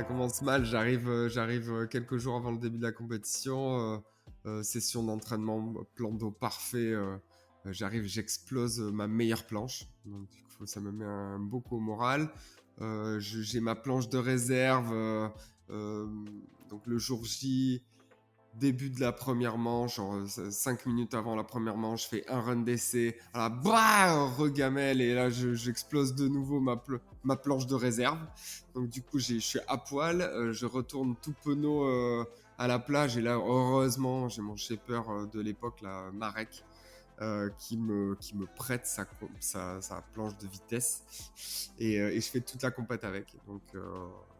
Ça commence mal. J'arrive quelques jours avant le début de la compétition. Session d'entraînement, plan d'eau parfait. J'arrive, j'explose ma meilleure planche. Donc, du coup, ça me met un beau coup au moral. J'ai ma planche de réserve. Donc, le jour J, début de la première manche, genre 5 minutes avant la première manche, je fais un run d'essai, regamelle, et là j'explose de nouveau ma planche de réserve. Donc du coup je suis à poil, je retourne tout penaud à la plage, et là heureusement j'ai mon shaper de l'époque, là, Marek, qui me prête sa planche de vitesse, et je fais toute la compète avec. Donc,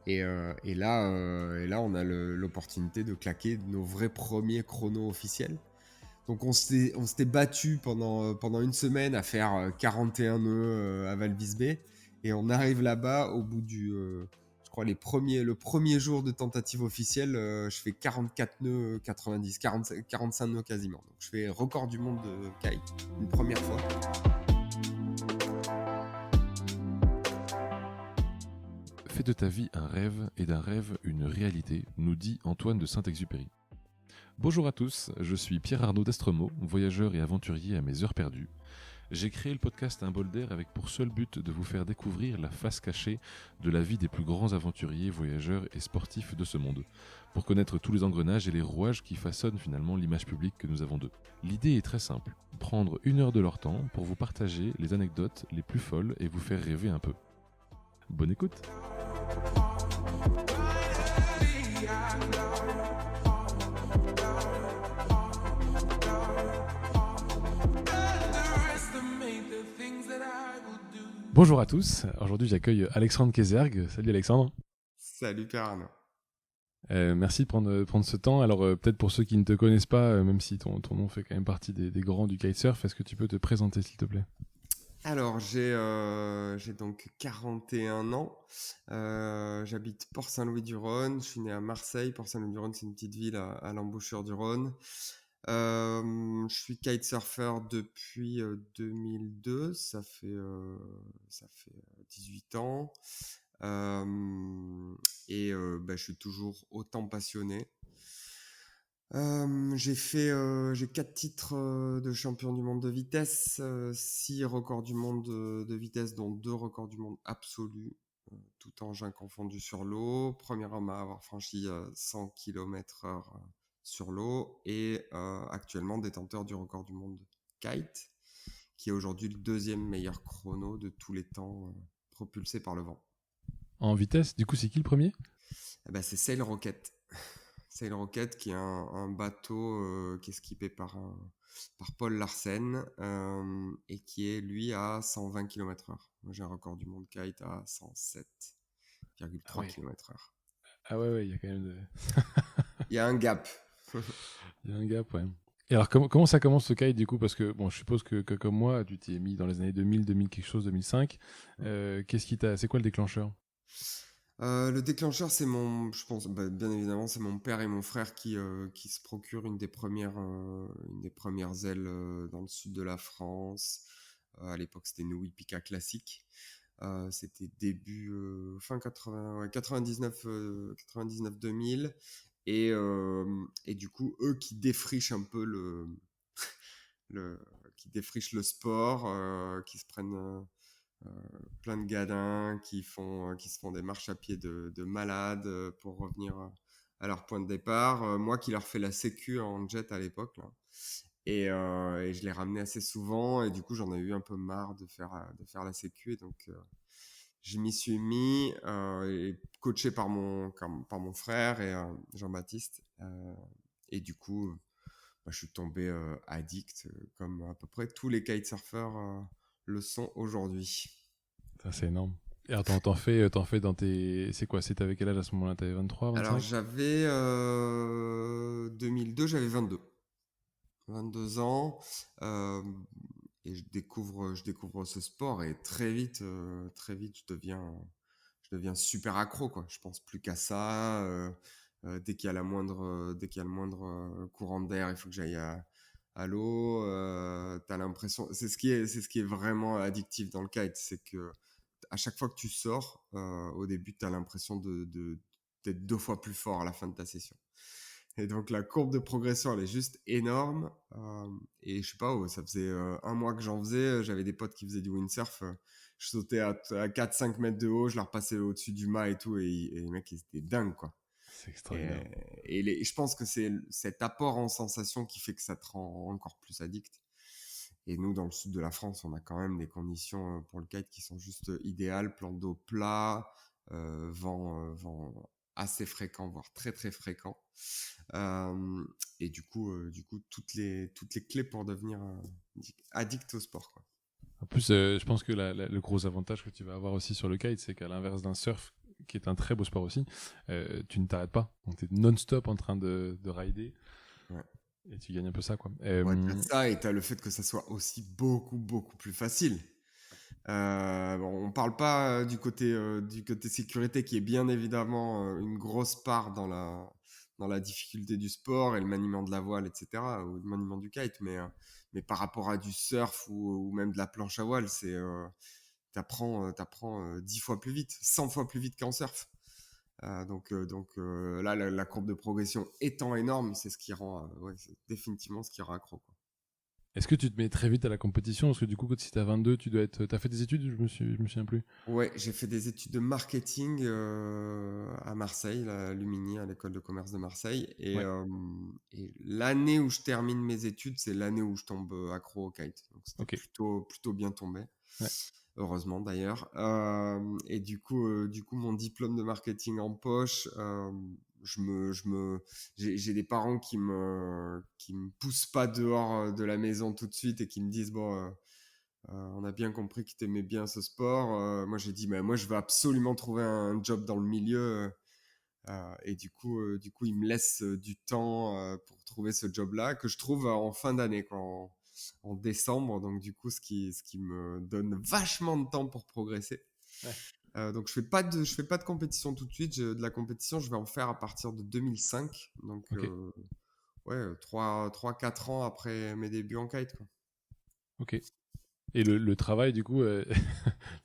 et là, on a l'opportunité de claquer nos vrais premiers chronos officiels. Donc on s'était battu pendant une semaine à faire 41 nœuds à Val-Visbé, et on arrive là-bas au bout je crois le premier jour de tentative officielle, je fais 44 nœuds 90, 45 nœuds quasiment. Donc je fais record du monde de kite une première fois. Fais de ta vie un rêve et d'un rêve une réalité, nous dit Antoine de Saint-Exupéry. Bonjour à tous, je suis Pierre-Arnaud d'Estremaux, voyageur et aventurier à mes heures perdues. J'ai créé le podcast Un bol d'air avec pour seul but de vous faire découvrir la face cachée de la vie des plus grands aventuriers, voyageurs et sportifs de ce monde, pour connaître tous les engrenages et les rouages qui façonnent finalement l'image publique que nous avons d'eux. L'idée est très simple, prendre 1 heure de leur temps pour vous partager les anecdotes les plus folles et vous faire rêver un peu. Bonne écoute! Bonjour à tous, aujourd'hui j'accueille Alexandre Kézergue. Salut Alexandre. Salut Pierre-Arnaud. Merci de prendre ce temps. Alors peut-être pour ceux qui ne te connaissent pas, même si ton nom fait quand même partie des grands du kitesurf, est-ce que tu peux te présenter s'il te plaît ? Alors, j'ai donc 41 ans. J'habite Port-Saint-Louis-du-Rhône. Je suis né à Marseille. Port-Saint-Louis-du-Rhône, c'est une petite ville à l'embouchure du Rhône. Je suis kitesurfer depuis 2002. Ça fait 18 ans. Je suis toujours autant passionné. J'ai 4 titres de champion du monde de vitesse, 6 records du monde de vitesse, dont 2 records du monde absolus, tout engin confondu sur l'eau. Premier homme à avoir franchi 100 km/h sur l'eau, et actuellement détenteur du record du monde kite, qui est aujourd'hui le 2e meilleur chrono de tous les temps, propulsé par le vent. En vitesse, du coup c'est qui le premier ? C'est Sail Rocket. Sail Rocket, qui est un bateau qui est skippé par Paul Larsen, et qui est lui à 120 km/h. Moi j'ai un record du monde kite à 107,3 km/h. Ah ouais, il y a quand même Il y a un gap. Il y a un gap, ouais. Et alors comment ça commence ce kite du coup ? Parce que bon, je suppose que comme moi, tu t'y es mis dans les années 2000 quelque chose, 2005. C'est quoi le déclencheur ? Le déclencheur, je pense, bien évidemment, c'est mon père et mon frère qui se procurent une des premières ailes dans le sud de la France. À l'époque, c'était une Wipika classique. C'était début fin 99-2000, et du coup eux qui défrichent un peu qui défrichent le sport, qui se prennent plein de gadins, qui se font des marches à pied de malades pour revenir à leur point de départ. Moi qui leur fais la sécu en jet à l'époque, là. Et je l'ai ramené assez souvent, et du coup j'en ai eu un peu marre de faire la sécu, et donc je m'y suis mis, et coaché par mon frère et Jean-Baptiste, et du coup je suis tombé addict, comme à peu près tous les kitesurfers le sont aujourd'hui. Ça c'est énorme. Et alors t'en fais dans tes... C'est quoi ? C'était avec quel âge à ce moment-là ? T'avais 23, 25 ? Alors j'avais 2002, j'avais 22 ans, et je découvre ce sport, et très vite je deviens super accro, quoi. Je pense plus qu'à ça. Dès qu'il y a le moindre courant d'air, il faut que j'aille à l'eau. T'as l'impression, c'est ce qui est vraiment addictif dans le kite, c'est que à chaque fois que tu sors, au début, t'as l'impression peut-être 2 fois plus fort à la fin de ta session. Et donc la courbe de progression, elle est juste énorme. Et je sais pas, ça faisait 1 mois que j'en faisais. J'avais des potes qui faisaient du windsurf. Je sautais à 4-5 mètres de haut, je leur passais au-dessus du mât et tout. Et les mecs, ils étaient dingues, quoi. C'est Et, extraordinaire. et je pense que c'est cet apport en sensation qui fait que ça te rend encore plus addict. Et nous, dans le sud de la France, on a quand même des conditions pour le kite qui sont juste idéales. Plan d'eau plat, vent assez fréquent, voire très très fréquent. Et du coup, toutes les clés pour devenir addict au sport, quoi. En plus, je pense que le gros avantage que tu vas avoir aussi sur le kite, c'est qu'à l'inverse d'un surf, qui est un très beau sport aussi, tu ne t'arrêtes pas. Donc, tu es non-stop en train de rider. Ouais. Et tu gagnes un peu ça, quoi. Ouais, t'as ça et t'as le fait que ça soit aussi beaucoup, beaucoup plus facile. Bon, on parle pas du côté sécurité qui est bien évidemment une grosse part dans la difficulté du sport et le maniement de la voile, etc., ou le maniement du kite, mais par rapport à du surf ou même de la planche à voile, t'apprends 10 fois plus vite, 100 fois plus vite qu'en surf. Là, la courbe de progression étant énorme, c'est ce qui rend, c'est définitivement ce qui rend accro, quoi. Est-ce que tu te mets très vite à la compétition? Parce que du coup, quand si t'as 22, tu dois être. T'as fait des études? Je me souviens plus. Ouais, j'ai fait des études de marketing à Marseille, à Lumini, à l'école de commerce de Marseille. Ouais. Et l'année où je termine mes études, c'est l'année où je tombe accro au kite. Donc c'était Ok. plutôt bien tombé. Ouais. Heureusement d'ailleurs. Et du coup, mon diplôme de marketing en poche, j'ai des parents qui me poussent pas dehors de la maison tout de suite et qui me disent bon. On a bien compris que tu aimais bien ce sport. Moi, j'ai dit, moi, je veux absolument trouver un job dans le milieu. Et du coup, il me laisse du temps pour trouver ce job-là, que je trouve en fin d'année, quoi, en décembre. Donc, du coup, ce qui me donne vachement de temps pour progresser. Ouais. Donc, je fais pas de compétition tout de suite. De la compétition, je vais en faire à partir de 2005. Donc, Ok. ouais, 4 ans après mes débuts en kite, quoi. Ok. Et le travail, du coup,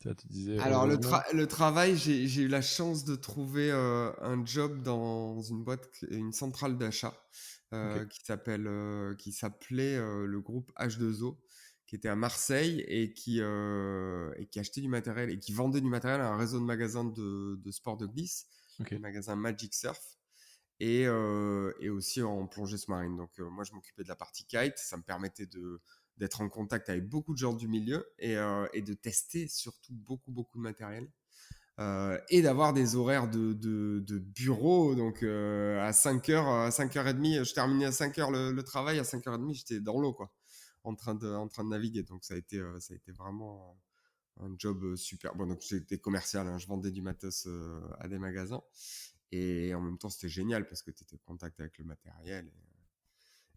tu disais Alors, heureusement. le travail, j'ai eu la chance de trouver un job dans une boîte, une centrale d'achat Ok. qui s'appelait le groupe H2O, qui était à Marseille et qui achetait du matériel et qui vendait du matériel à un réseau de magasins de sport de glisse, Ok. les magasins Magic Surf. Et aussi en plongée sous-marine. Donc, moi, je m'occupais de la partie kite. Ça me permettait d'être en contact avec beaucoup de gens du milieu et de tester surtout beaucoup, beaucoup de matériel. Et d'avoir des horaires de bureau. Donc, à 5h30, je terminais à 5h le travail. À 5h30, j'étais dans l'eau, quoi, en train de naviguer. Donc, ça a été vraiment un job super. Bon, donc j'étais commercial, hein, je vendais du matos à des magasins. Et en même temps, c'était génial parce que tu étais en contact avec le matériel.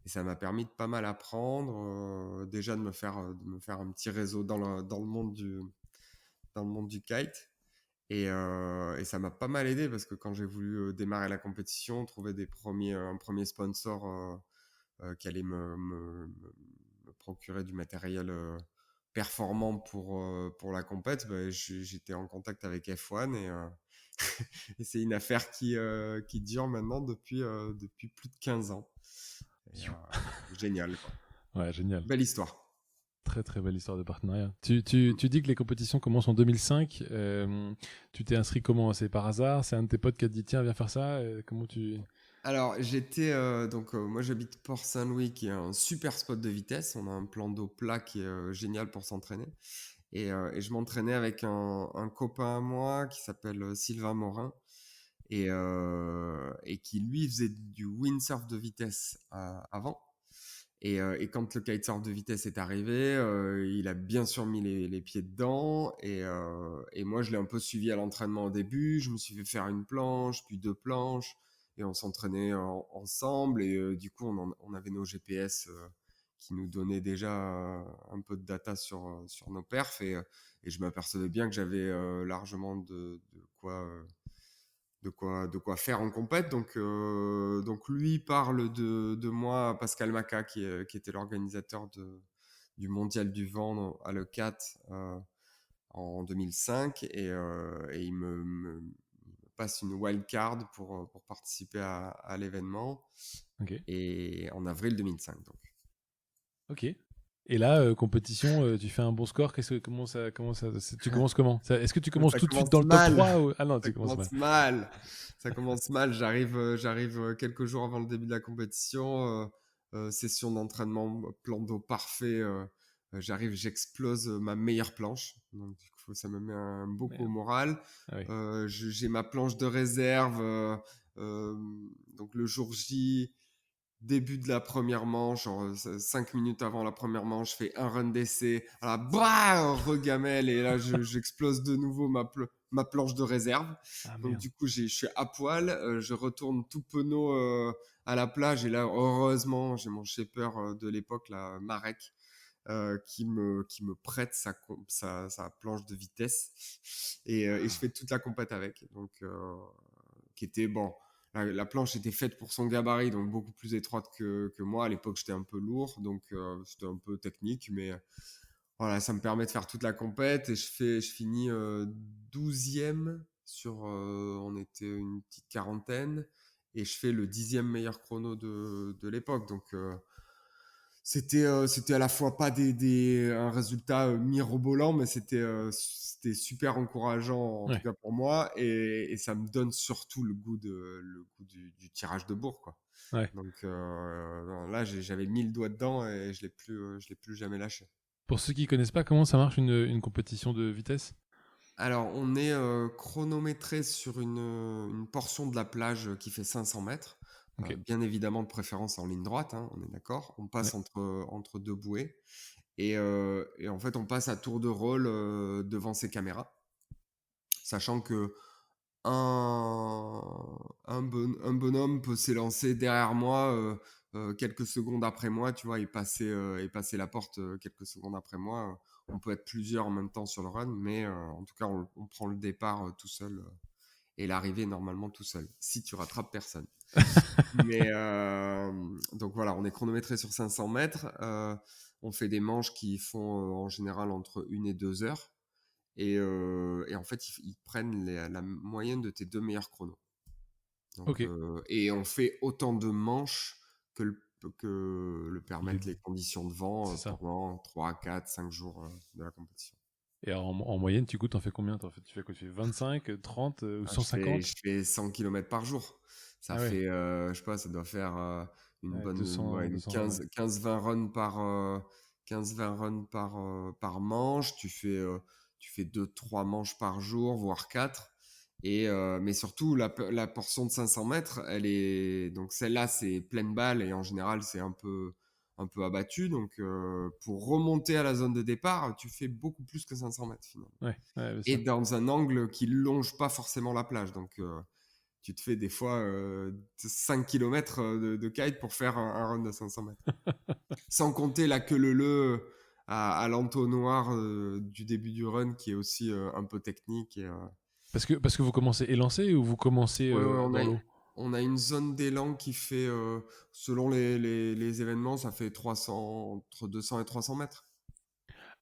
Et ça m'a permis de pas mal apprendre. Déjà de me faire un petit réseau dans le monde du kite. Et ça m'a pas mal aidé parce que quand j'ai voulu démarrer la compétition, trouver un premier sponsor qui allait me procurer du matériel performant pour la compète, bah, j'étais en contact avec F1 et c'est une affaire qui dure maintenant depuis plus de 15 ans. Et, génial, quoi. Ouais, génial. Belle histoire. Très très belle histoire de partenariat. Tu dis que les compétitions commencent en 2005. Tu t'es inscrit comment? C'est par hasard? C'est un de tes potes qui a dit tiens, viens faire ça? Comment tu. Alors, moi j'habite Port-Saint-Louis qui est un super spot de vitesse. On a un plan d'eau plat qui est génial pour s'entraîner. Et je m'entraînais avec un copain à moi qui s'appelle Sylvain Morin et qui lui faisait du windsurf de vitesse avant. Et quand le kitesurf de vitesse est arrivé, il a bien sûr mis les pieds dedans. Et moi, je l'ai un peu suivi à l'entraînement au début. Je me suis fait faire une planche, puis 2 planches. Et on s'entraînait ensemble. Et du coup, on avait nos GPS qui nous donnaient déjà un peu de data sur nos perfs. Et je m'apercevais bien que j'avais largement de quoi faire en compète. Donc lui parle de moi à Pascal Maca, qui était l'organisateur du mondial du vent à l'E4 en 2005. Et il me passe une wild card pour participer à l'événement. Ok. Et en avril 2005, donc. Ok. Et là, compétition, tu fais un bon score. Tu commences comment? Est-ce que tu commences Ça tout de suite commence dans le top mal. 3 ou... Ah non, Ça tu commences mal. commence mal. Ça commence mal. J'arrive quelques jours avant le début de la compétition. Session d'entraînement, plan d'eau parfait. J'arrive, j'explose ma meilleure planche. Donc, du coup, ça me met un beau coup au Merde. moral. Ah oui. J'ai ma planche de réserve. Euh, donc, le jour J, début de la première manche, genre 5 minutes avant la première manche, je fais un run d'essai, voilà, bah, regamelle, et là j'explose de nouveau ma planche de réserve. Ah Donc merde. du coup je suis à poil, je retourne tout penaud à la plage, et là heureusement j'ai mon shaper de l'époque, là, Marek, qui me prête sa planche de vitesse, et je fais toute la compète avec. Donc qui était bon. La planche était faite pour son gabarit, donc beaucoup plus étroite que moi. À l'époque, j'étais un peu lourd, donc c'était un peu technique, mais voilà, ça me permet de faire toute la compète, et je finis 12e sur, on était une petite quarantaine, et je fais le 10e meilleur chrono de l'époque. Donc c'était à la fois pas un résultat mirobolant, mais c'était super encourageant, en tout Ouais. cas pour moi, et ça me donne surtout le goût du tirage de bourre, quoi. Ouais. Donc là, j'avais mis le doigt dedans, et je l'ai plus jamais lâché. Pour ceux qui connaissent pas, comment ça marche une compétition de vitesse? Alors, on est chronométré sur une portion de la plage qui fait 500 mètres. Ok. Bien évidemment, de préférence en ligne droite, hein, on est d'accord. On Ouais. passe entre deux bouées. Et en fait, on passe à tour de rôle devant ces caméras, sachant que un bonhomme peut s'élancer derrière moi quelques secondes après moi, tu vois, et passer la porte quelques secondes après moi. On peut être plusieurs en même temps sur le run, mais en tout cas, on prend le départ tout seul, et l'arrivée normalement tout seul, si tu rattrapes personne. Mais donc voilà, on est chronométré sur 500 mètres. On fait des manches qui font en général entre 1 et 2 heures. Et en fait, ils prennent la moyenne de tes deux meilleurs chronos. Donc, Ok. et on fait autant de manches que le Les- permettent les conditions de vent C'est ça. pendant 3, 4, 5 jours de la compétition. Et en moyenne, t'en fais combien? Tu fais quoi? Tu fais 25, 30 ou Ah, je 150? fais 100 km par jour. Ça Ah ouais. fait, je sais pas, ça doit faire une Ouais, bonne, ouais, 200, une 220, ouais. 15-20 runs par manche. Tu fais 2-3 manches par jour, voire 4. Mais surtout, la portion de 500 mètres, donc celle-là, c'est pleine balle, et en général, c'est un peu abattu. Donc, pour remonter à la zone de départ, tu fais beaucoup plus que 500 mètres finalement, Ouais, ouais, bien et sûr. dans un angle qui longe pas forcément la plage. Donc, tu te fais des fois 5 km de kite pour faire un run de 500 mètres. Sans compter la queue leu à l'entonnoir du début du run, qui est aussi un peu technique. Parce que vous commencez élancé ou vous commencez Ouais, ouais, dans l'eau? on a une zone d'élan qui fait, selon les événements, ça fait 300, entre 200 et 300 mètres.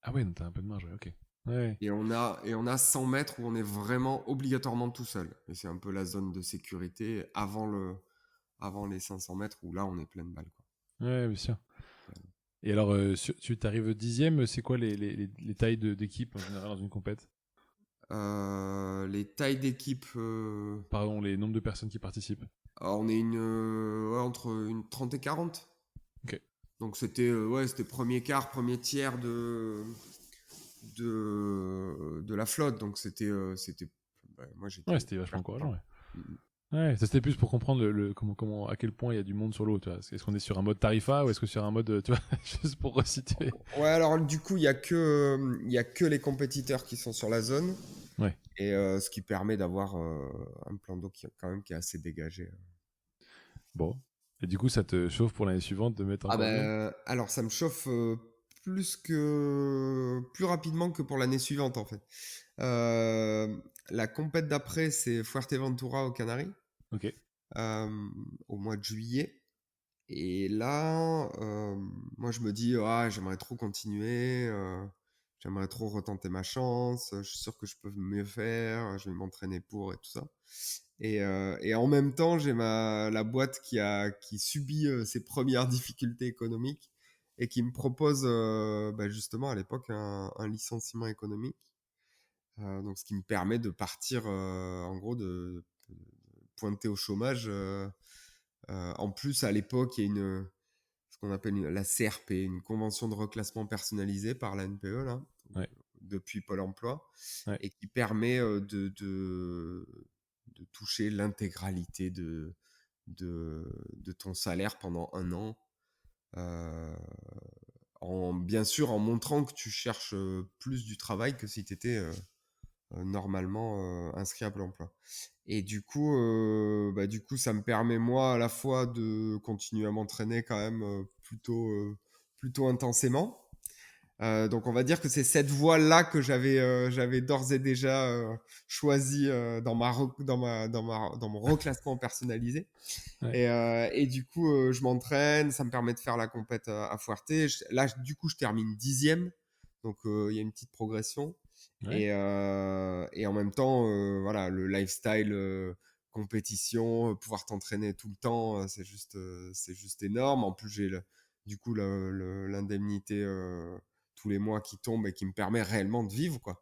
Ah ouais, donc t'as un peu de marge, ouais, ok. Ouais. Et on a 100 mètres où on est vraiment obligatoirement tout seul. Et c'est un peu la zone de sécurité avant les 500 mètres, où là, on est pleine balle, quoi. Ouais, bien sûr. Et alors, tu t'arrives 10e, c'est quoi les tailles d'équipe en général dans une compète? Les tailles d'équipe, Pardon, les nombres de personnes qui participent. on est ouais, entre une 30 et 40. Ok. Donc c'était premier quart, premier tiers de la flotte. Donc moi Ouais, j'étais c'était vachement super encourageant, content. ouais. Mm. Ouais, ça c'était plus pour comprendre à quel point il y a du monde sur l'eau, tu vois. Est-ce qu'on est sur un mode tarifa ou est-ce que sur un mode, tu vois, juste pour resituer. Ouais, alors du coup, il y a que les compétiteurs qui sont sur la zone, Ouais. et ce qui permet d'avoir un plan d'eau quand même qui est assez dégagé. Bon. Et du coup, ça te chauffe pour l'année suivante de mettre Ah encore mieux? ben, alors ça me chauffe plus rapidement que pour l'année suivante, en fait. Euh, la compète d'après, c'est Fuerteventura aux Canaries, Ok. euh, au mois de juillet. Et là, moi je me dis, ah, j'aimerais trop continuer. j'aimerais trop retenter ma chance, je suis sûr que je peux mieux faire, je vais m'entraîner pour et tout ça. Et en même temps, j'ai la boîte qui subit ses premières difficultés économiques et qui me propose justement à l'époque un licenciement économique. Donc ce qui me permet de partir, en gros, de pointer au chômage. En plus, à l'époque, il y a ce qu'on appelle la CRP, une convention de reclassement personnalisée par la NPE, là, Ouais, depuis Pôle emploi, ouais, et qui permet de toucher l'intégralité de ton salaire pendant un an. euh, Bien sûr, en montrant que tu cherches plus du travail que si tu étais normalement inscrit à Pôle emploi. Et du coup, ça me permet moi à la fois de continuer à m'entraîner quand même plutôt intensément. Donc on va dire que c'est cette voie-là que j'avais d'ores et déjà choisi dans mon reclassement personnalisé. ouais, Et du coup, je m'entraîne, ça me permet de faire la compète à Fuerte. Là, du coup, je termine 10e, donc il y a une petite progression. ouais. Et en même temps, voilà, le lifestyle compétition, pouvoir t'entraîner tout le temps, c'est juste énorme. En plus, j'ai du coup l'indemnité tous les mois qui tombe et qui me permet réellement de vivre, quoi.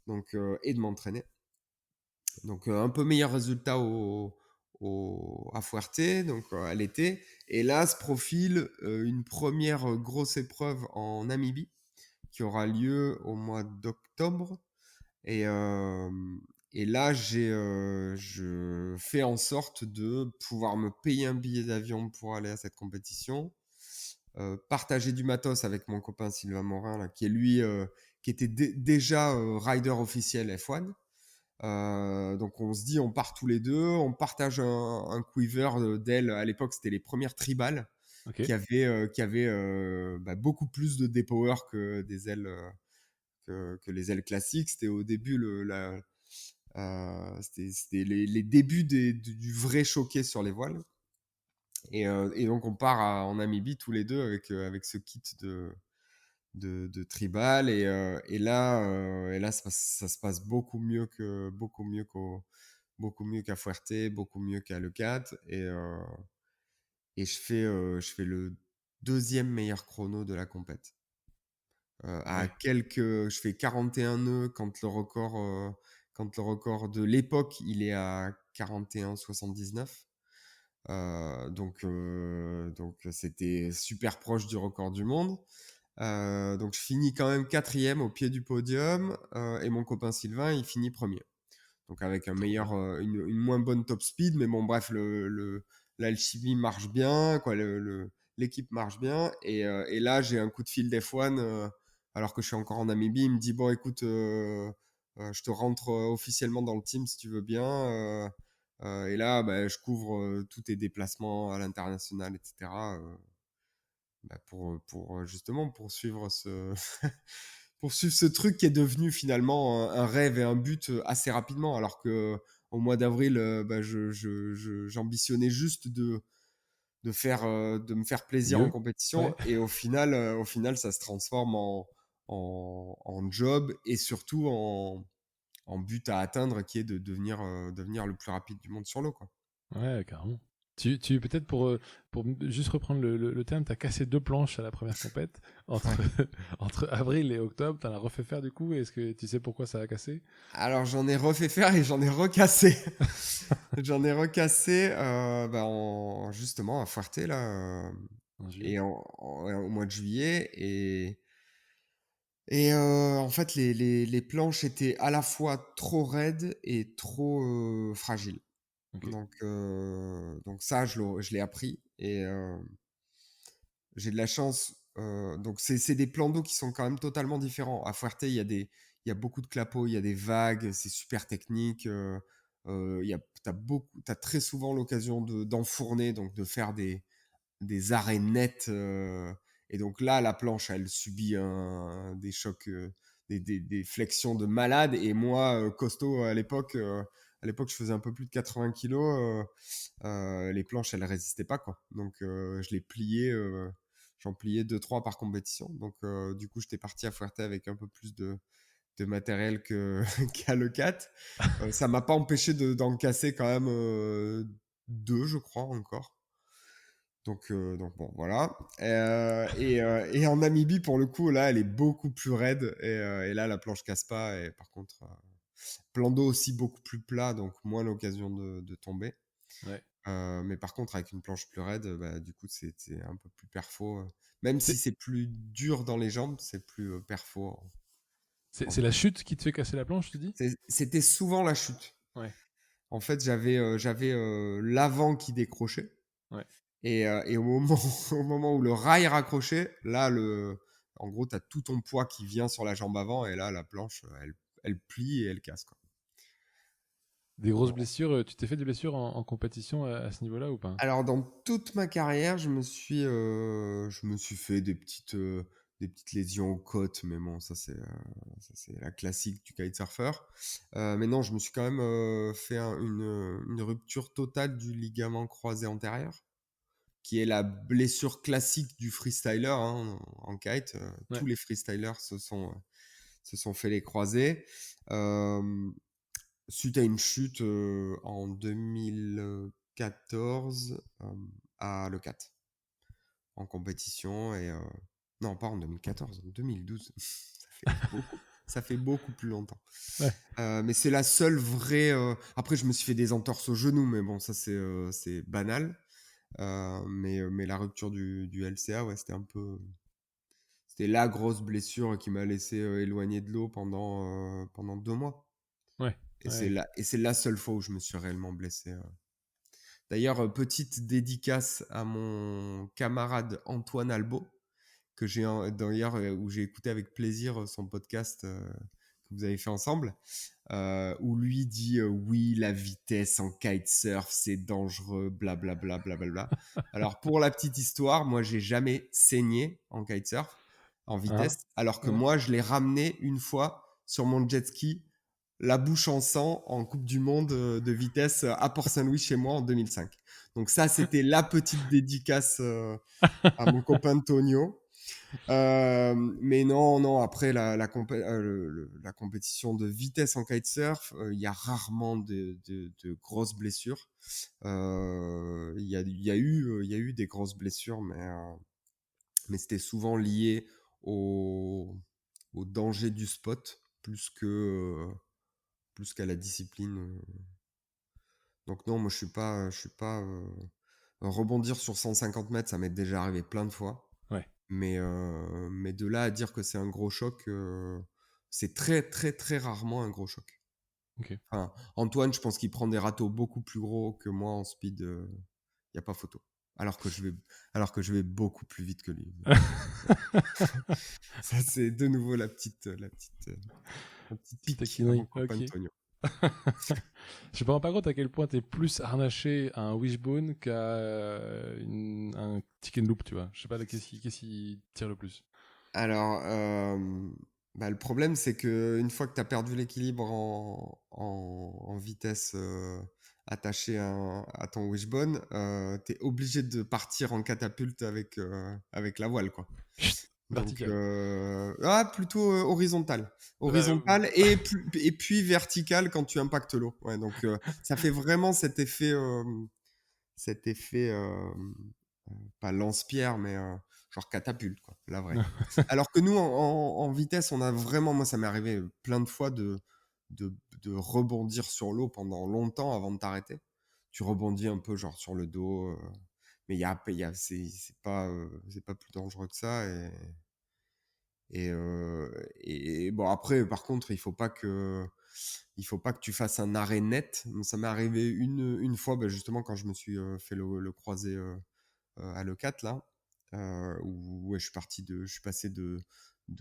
Donc, et de m'entraîner. Donc, un peu meilleur résultat à Fuerte, donc à l'été. Et là se profile une première grosse épreuve en Namibie qui aura lieu au mois d'octobre. Et, euh, et là, je fais en sorte de pouvoir me payer un billet d'avion pour aller à cette compétition, partager du matos avec mon copain Sylvain Morin, là, qui est lui, qui était déjà rider officiel F1. Donc on se dit, on part tous les deux, on partage un quiver d'ailes. À l'époque, c'était les premières tribales Ok. qui avaient beaucoup plus de dépower que des ailes que les ailes classiques. C'était au début c'était les débuts du vrai choqué sur les voiles. Et donc on part en Namibie tous les deux avec ce kit de tribal et là ça se passe beaucoup mieux qu'à Fuerte, beaucoup mieux qu'à Leucate et je fais le deuxième meilleur chrono de la compète. Ouais. Je fais 41 nœuds quand le record de l'époque il est à 41,79. Donc c'était super proche du record du monde. Donc je finis quand même quatrième au pied du podium et mon copain Sylvain il finit premier. Donc avec Trop bien. une moins bonne top speed, mais bon bref l'alchimie marche bien, quoi, l'équipe marche bien et là j'ai un coup de fil d'F1 alors que je suis encore en Namibie, il me dit bon écoute je te rentre officiellement dans le team si tu veux bien et là bah, je couvre tous tes déplacements à l'international etc. Pour justement poursuivre poursuivre ce truc qui est devenu finalement un rêve et un but assez rapidement, alors que au mois d'avril, j'ambitionnais juste de me faire plaisir en Mieux. compétition, Ouais. et au final, ça se transforme en job et surtout en but à atteindre, qui est de devenir le plus rapide du monde sur l'eau, quoi. Ouais, carrément. Peut-être pour juste reprendre le terme, t'as cassé deux planches à la première compète. Entre, Ouais. entre avril et octobre, t'en as refait faire du coup. Est-ce que tu sais pourquoi ça a cassé? Alors j'en ai refait faire et j'en ai recassé. J'en ai recassé justement à Fuerte là, En juillet? et au mois de juillet en fait les planches étaient à la fois trop raides et trop fragiles. Ok. Donc ça je l'ai appris et j'ai de la chance. Donc c'est des plans d'eau qui sont quand même totalement différents. À Fuerte il y a beaucoup de clapots, il y a des vagues, c'est super technique. T'as très souvent l'occasion d'enfourner, donc de faire des arrêts nets. Et donc là, la planche, elle subit des chocs, des flexions de malade. Et moi, costaud à l'époque, je faisais un peu plus de 80 kilos. Les planches, elles résistaient pas, quoi. Donc je les pliais. j'en pliais 2-3 par compétition. Donc, du coup, j'étais parti à Fuerte avec un peu plus de matériel qu'à l'E4. Ça m'a pas empêché d'en casser quand même 2, je crois, encore. Donc bon, voilà. Et en Namibie, pour le coup, là, elle est beaucoup plus raide. Et là, la planche casse pas. Et par contre, plan d'eau aussi beaucoup plus plat, donc moins l'occasion de tomber. Ouais. Mais par contre, avec une planche plus raide, bah, du coup, c'est un peu plus perfo. Même si c'est plus dur dans les jambes, c'est plus perfo. C'est la chute qui te fait casser la planche, tu dis? C'était souvent la chute. Ouais. En fait, j'avais l'avant qui décrochait. Ouais. Et au moment, au moment où le rail raccrochait, là, en gros, tu as tout ton poids qui vient sur la jambe avant. Et là, la planche, elle plie et elle casse, quoi. Des grosses Voilà. blessures, tu t'es fait des blessures en compétition à ce niveau-là ou pas? Alors, dans toute ma carrière, je me suis fait des petites lésions aux côtes, mais bon, ça c'est la classique du kitesurfer. Mais non, je me suis quand même fait une rupture totale du ligament croisé antérieur, qui est la blessure classique du freestyler, hein, en kite. Ouais. Tous les freestylers se sont fait les croisés. Suite à une chute en 2014 à l'E4 en compétition. Non, pas en 2014, en 2012. Ça fait beaucoup plus longtemps. Ouais. Mais c'est la seule vraie. Après, je me suis fait des entorses au genou, mais bon, ça c'est banal. Mais la rupture du LCA, ouais, c'était la grosse blessure qui m'a laissé éloigné de l'eau pendant 2 mois. Ouais. Et Ouais. c'est la seule fois où je me suis réellement blessé. D'ailleurs, petite dédicace à mon camarade Antoine Albo, d'ailleurs, où j'ai écouté avec plaisir son podcast que vous avez fait ensemble, où lui dit oui, la vitesse en kitesurf, c'est dangereux, blablabla. Alors, pour la petite histoire, moi, j'ai jamais saigné en kitesurf, en Hein? vitesse, alors que Ouais. moi, je l'ai ramené une fois sur mon jet ski, la bouche en sang, en Coupe du Monde de vitesse à Port-Saint-Louis chez moi en 2005. Donc ça, c'était la petite dédicace à mon copain Tonio. Mais non, non, après la compétition de vitesse en kitesurf, il y a rarement de grosses blessures. Il y a eu des grosses blessures, mais c'était souvent lié au danger du spot plus qu'à la discipline. Donc non, moi je suis pas rebondir sur 150 mètres, ça m'est déjà arrivé plein de fois. Ouais. Mais de là à dire que c'est un gros choc, c'est très très très rarement un gros choc. Ok. Enfin, Antoine, je pense qu'il prend des râteaux beaucoup plus gros que moi en speed. Il y a pas photo. Alors que je vais beaucoup plus vite que lui. Ça c'est de nouveau la petite Petite pique à mon taquinerie. copain Ok. Antonio. Je me rends pas compte à quel point t'es plus harnaché à un wishbone qu'à un chicken loop, tu vois. Je sais pas qu'est-ce qui tire le plus. Alors, bah, le problème, c'est que une fois que tu as perdu l'équilibre en vitesse attachée à ton wishbone, tu es obligé de partir en catapulte avec la voile, quoi. Chut, Donc, vertical. plutôt horizontal. Bah, Horizontal et puis vertical quand tu impactes l'eau. Ouais, donc, ça fait vraiment cet effet pas lance-pierre, mais genre catapulte, quoi, la vraie. Alors que nous, en vitesse, on a vraiment, moi, ça m'est arrivé plein de fois de, de rebondir sur l'eau pendant longtemps avant de t'arrêter. Tu rebondis un peu, genre sur le dos, mais c'est pas plus dangereux que ça. Et bon, après, par contre, il faut pas que tu fasses un arrêt net. Ça m'est arrivé une fois, bah, justement, quand je me suis fait le croisé à l'E4 là, où ouais, je suis passé de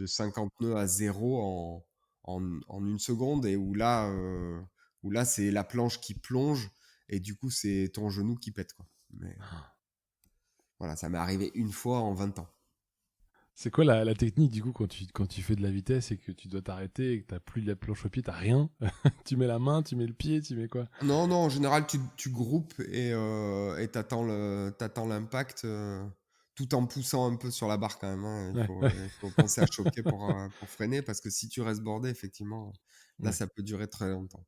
50 nœuds à 0 en une seconde, et où là c'est la planche qui plonge, et du coup c'est ton genou qui pète, quoi. Mais voilà, ça m'est arrivé une fois en 20 ans. c'est quoi la technique du coup quand tu fais de la vitesse et que tu dois t'arrêter et que t'as plus de la planche au pied, t'as rien? Tu mets la main, tu mets le pied, tu mets quoi? Non, non, en général tu groupes et t'attends l'impact. tout en poussant un peu sur la barre quand même, hein. Ouais, Il faut penser à choquer pour freiner parce que si tu restes bordé, effectivement, là, ouais. ça peut durer très longtemps.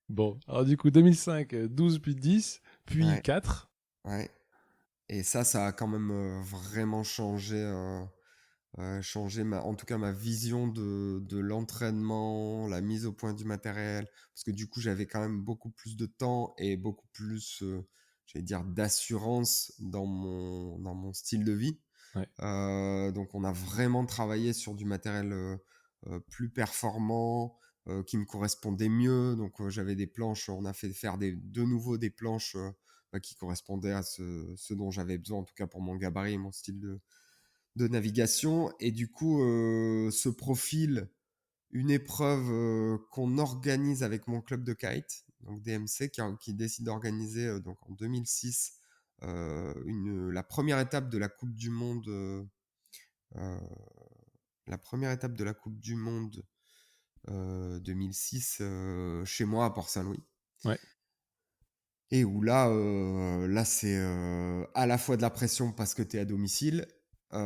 Bon, alors du coup, 2005, 12, puis 10, puis Ouais, 4. ouais. Et ça a quand même vraiment changé en tout cas ma vision de l'entraînement, la mise au point du matériel, parce que du coup j'avais quand même beaucoup plus de temps et beaucoup plus, j'allais dire, d'assurance dans mon style de vie. Ouais. Donc on a vraiment travaillé sur du matériel plus performant, qui me correspondait mieux. Donc j'avais des planches, on a fait faire de nouveau des planches qui correspondaient à ce dont j'avais besoin, en tout cas pour mon gabarit et mon style de navigation. Et du coup, ce profil, une épreuve qu'on organise avec mon club de kite, donc DMC, qui décide d'organiser donc en 2006 la première étape de la Coupe du Monde. Euh, la première étape de la Coupe du Monde 2006 chez moi à Port-Saint-Louis. Ouais. Et où là c'est à la fois de la pression parce que tu es à domicile, tu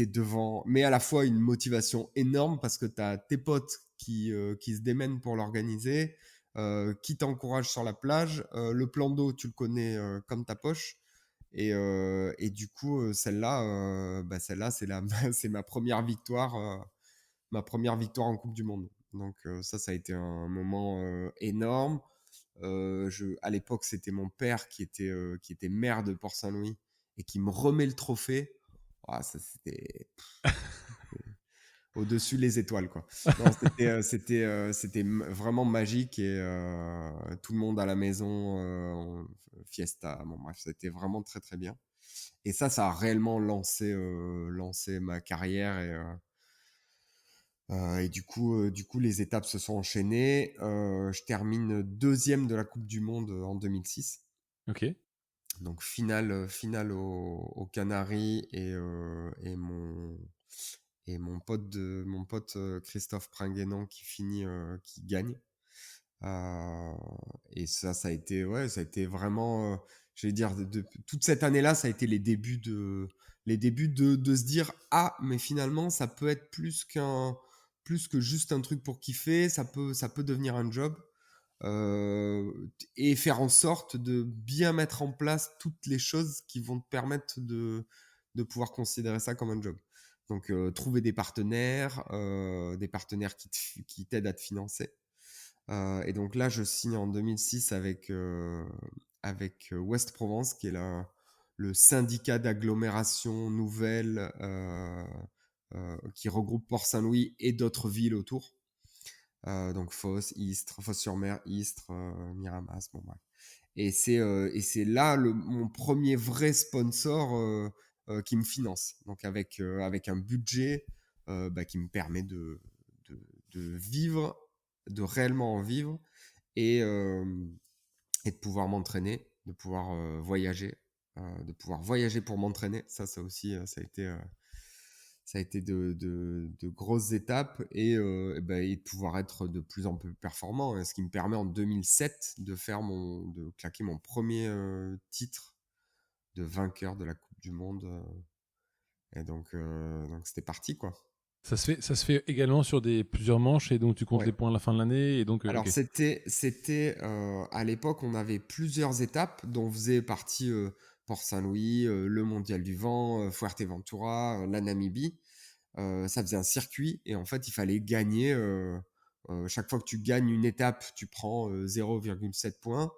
es devant, mais à la fois une motivation énorme parce que tu as tes potes qui se démènent pour l'organiser, qui t'encouragent sur la plage. Le plan d'eau, tu le connais comme ta poche. Et du coup, celle-là, c'est ma première victoire en Coupe du Monde. Donc ça a été un moment énorme. À l'époque, c'était mon père qui était maire de Port-Saint-Louis et qui me remet le trophée. Ah, ça, c'était au-dessus les étoiles, quoi. Non, c'était vraiment magique et tout le monde à la maison, fiesta. Bon, bref, c'était vraiment très très bien. Et ça a réellement lancé ma carrière et du coup, les étapes se sont enchaînées. Je termine deuxième de la Coupe du Monde en 2006. Ok. Donc finale aux Canaries et mon pote Christophe Pringuénan qui gagne. Euh, et ça a été ça a été vraiment je vais dire toute cette année-là, ça a été les débuts de se dire ah mais finalement ça peut être plus que juste un truc pour kiffer, ça peut devenir un job. Euh, et faire en sorte de bien mettre en place toutes les choses qui vont te permettre de pouvoir considérer ça comme un job. Donc, trouver des partenaires qui t'aident à te financer. Et donc là, je signe en 2006 avec Ouest Provence, qui est le syndicat d'agglomération nouvelle qui regroupe Port-Saint-Louis et d'autres villes autour. Donc Fos, Istres, Fos-sur-Mer, Istres, Miramas, bon bref. Et c'est là mon premier vrai sponsor qui me finance. Donc avec un budget qui me permet de, de vivre, de réellement en vivre et, euh, et de pouvoir m'entraîner, de pouvoir voyager pour m'entraîner. Ça aussi, ça a été de grosses étapes et de pouvoir être de plus en plus performant. Ce qui me permet en 2007 de claquer mon premier titre de vainqueur de la Coupe du Monde. Donc c'était parti, quoi. Ça se fait également sur plusieurs manches et donc tu comptes Ouais. les points à la fin de l'année et donc Alors ok. c'était à l'époque, on avait plusieurs étapes dont faisait partie Port-Saint-Louis, le Mondial du Vent, Fuerteventura, la Namibie. Ça faisait un circuit et en fait il fallait gagner. Chaque fois que tu gagnes une étape, tu prends 0,7 points.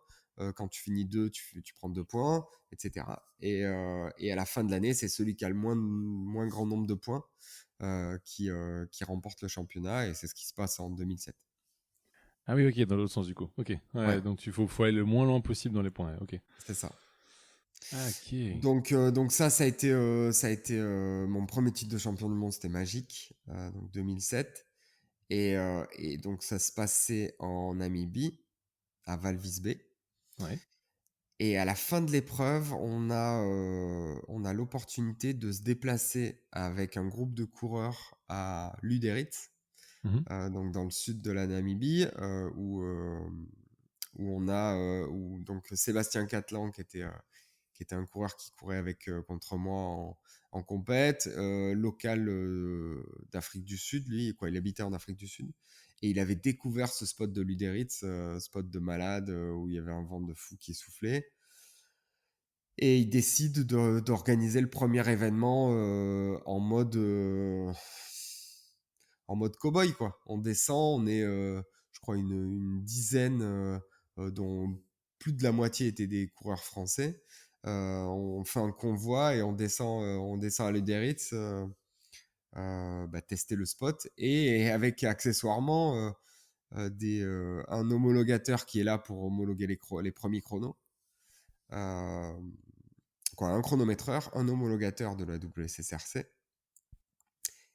Quand tu finis deux, tu prends 2 points, etc. Et à la fin de l'année, c'est celui qui a le moins grand nombre de points qui remporte le championnat et c'est ce qui se passe en 2007. Ah oui, ok, dans l'autre sens du coup. Ok. Ouais, Ouais, donc faut aller le moins loin possible dans les points. Ouais, ok. c'est ça. Ah, ok. Donc ça a été mon premier titre de champion du monde, c'était magique, donc 2007. Et donc ça se passait en Namibie, à Walvis Bay. Ouais. Et à la fin de l'épreuve, on a l'opportunité de se déplacer avec un groupe de coureurs à Luderitz, Mhm. donc dans le sud de la Namibie, où donc Sébastien Catlan, qui qui était un coureur qui courait contre moi en compète, local d'Afrique du Sud, lui, quoi, il habitait en Afrique du Sud. Et il avait découvert ce spot de Luderitz, spot de malade, où il y avait un vent de fou qui soufflait. Et il décide d'organiser le premier événement en mode cow-boy, quoi. On descend, on est, je crois, une dizaine, dont plus de la moitié étaient des coureurs français. On fait un convoi et on descend à Luderitz, tester le spot. Et avec accessoirement un homologateur qui est là pour homologuer les premiers chronos. Un chronométreur, un homologateur de la WSSRC.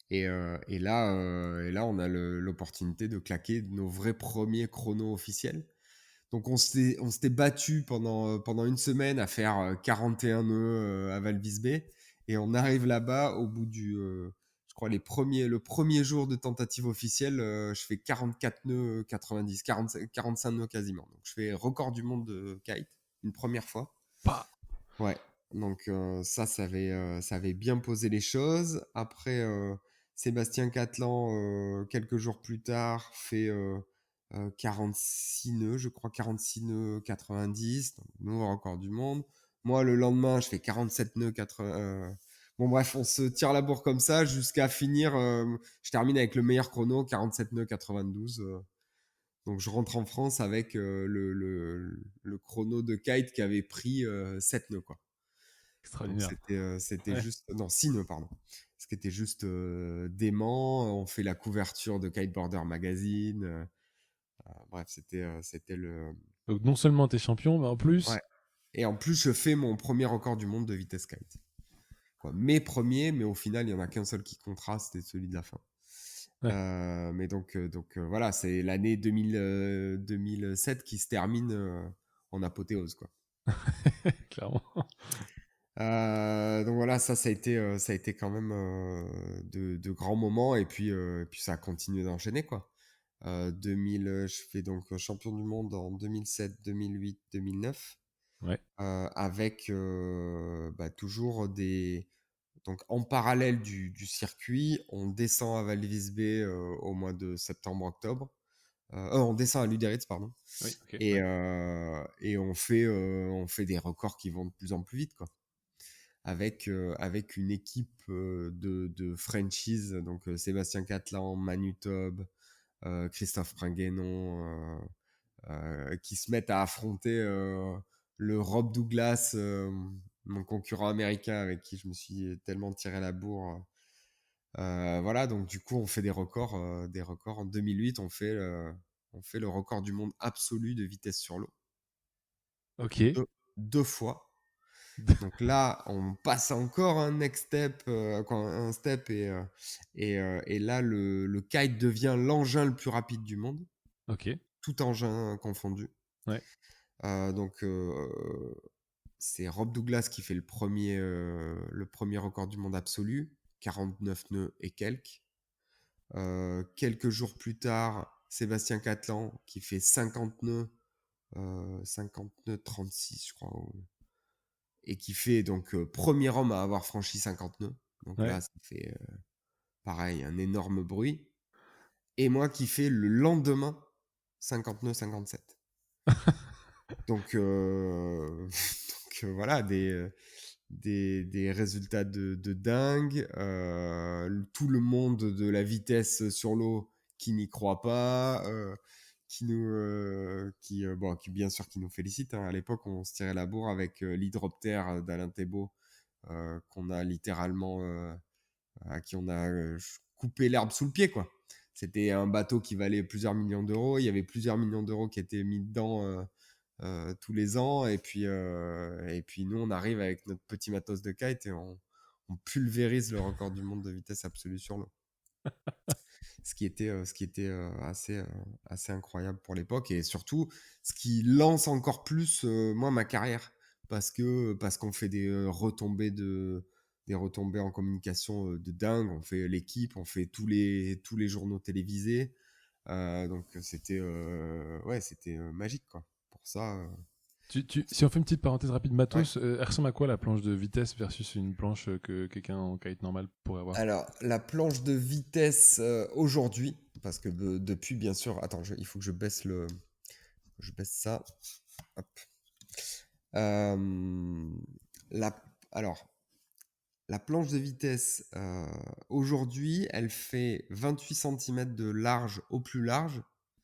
Et là, on a l'opportunité de claquer nos vrais premiers chronos officiels. Donc, on s'était battu pendant une semaine à faire 41 nœuds à Val-Visbé. Et on arrive là-bas au bout je crois, le premier jour de tentative officielle, je fais 44 nœuds 90, 45 nœuds quasiment. Donc, je fais record du monde de kite, une première fois. Pas. Ouais, donc ça avait bien posé les choses. Après, Sébastien Catlan, quelques jours plus tard, fait 46 nœuds, je crois 46 nœuds 90, donc nouveau record du monde. Moi, le lendemain, je fais 47 nœuds 80. Bon, bref, on se tire la bourre comme ça jusqu'à finir. Je termine avec le meilleur chrono, 47 nœuds 92. Donc, je rentre en France avec le chrono de kite qui avait pris 7 nœuds, quoi. Donc Extraordinaire. c'était Ouais. juste non 6 nœuds, pardon. Ce qui était juste dément. On fait la couverture de Kiteboarder Magazine. Bref, c'était le Donc non seulement t'es champion, mais en plus. ouais. Et en plus, je fais mon premier record du monde de vitesse kite. Quoi, mes premiers, mais au final, il y en a qu'un seul qui comptera, c'était celui de la fin. Ouais. Mais voilà, c'est l'année 2007 qui se termine en apothéose, quoi. Clairement. Donc voilà, ça a été quand même de grands moments. Et puis ça a continué d'enchaîner, quoi. 2000, je fais donc champion du monde en 2007, 2008, 2009. Ouais. Avec toujours Donc en parallèle du circuit, on descend à Val-Visbé au mois de septembre-octobre. On descend à Luderitz, pardon. Oui, ok. Et, Ouais. et on fait des records qui vont de plus en plus vite, quoi. Avec une équipe de franchise, donc Sébastien Catlan, Manu Taube, Christophe Pringuenon, qui se mettent à affronter le Rob Douglas, mon concurrent américain avec qui je me suis tellement tiré la bourre. Voilà, donc du coup, on fait des records. En 2008, on fait le record du monde absolu de vitesse sur l'eau. Ok. Deux fois. Donc là, on passe encore un next step, un step, et là, le kite devient l'engin le plus rapide du monde, Ok. tout engin confondu. Ouais. Donc, c'est Rob Douglas qui fait le premier record du monde absolu, 49 nœuds et quelques. Quelques jours plus tard, Sébastien Catlan qui fait 50 nœuds, 50 nœuds 36, je crois, et qui fait donc premier homme à avoir franchi 50 nœuds. Donc Ouais. là, ça fait pareil, un énorme bruit. Et moi qui fais le lendemain 50 nœuds 57. Donc, voilà, des résultats de dingue. Tout le monde de la vitesse sur l'eau qui n'y croit pas, qui bien sûr qui nous félicite, hein. À l'époque, on se tirait la bourre avec l'hydroptère d'Alain Thébault, qu'on a littéralement, à qui on a coupé l'herbe sous le pied, quoi. C'était un bateau qui valait plusieurs millions d'euros. Il y avait plusieurs millions d'euros qui étaient mis dedans tous les ans. Et puis nous, on arrive avec notre petit matos de kite et on pulvérise le record du monde de vitesse absolue sur l'eau. Ce qui était assez incroyable pour l'époque, et surtout ce qui lance encore plus moi ma carrière, parce qu'on fait des retombées en communication de dingue. On fait l'équipe, on fait tous les journaux télévisés. Donc c'était ouais, c'était magique, quoi. Pour ça, Si on fait une petite parenthèse rapide, Ouais. matos, elle ressemble à quoi la planche de vitesse versus une planche que quelqu'un en kite normal pourrait avoir? Alors, la planche de vitesse aujourd'hui, parce que depuis, bien sûr, attends, il faut que je baisse ça. Hop. Euh, la, alors, la planche de vitesse, aujourd'hui, elle fait 28 centimètres de large au plus large.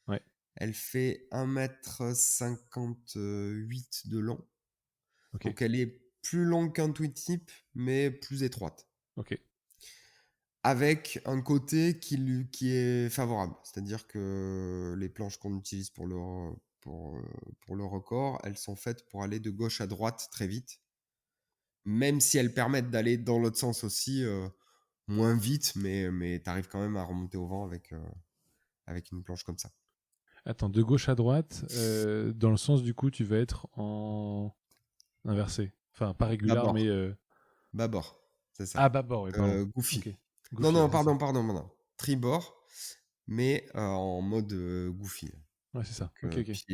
Ouais, Elle fait 1,58 m de long. ok, Donc, elle est plus longue qu'un Twin-tip, mais plus étroite. ok, Avec un côté qui est favorable. C'est-à-dire que les planches qu'on utilise pour, pour le record, elles sont faites pour aller de gauche à droite très vite. Même si elles permettent d'aller dans l'autre sens aussi moins vite, mais tu arrives quand même à remonter au vent avec une planche comme ça. Attends, de gauche à droite, dans le sens du coup, tu vas être en inversé. Enfin, pas régulier, Bâbord, mais. bâbord, c'est ça. Ah, bâbord, oui, pardon. Goofy. Ok. Non, Goofy, non, ouais, c'est ça. pardon. Tribord, mais en mode goofy. Ouais, c'est ça. Donc Ok, ok.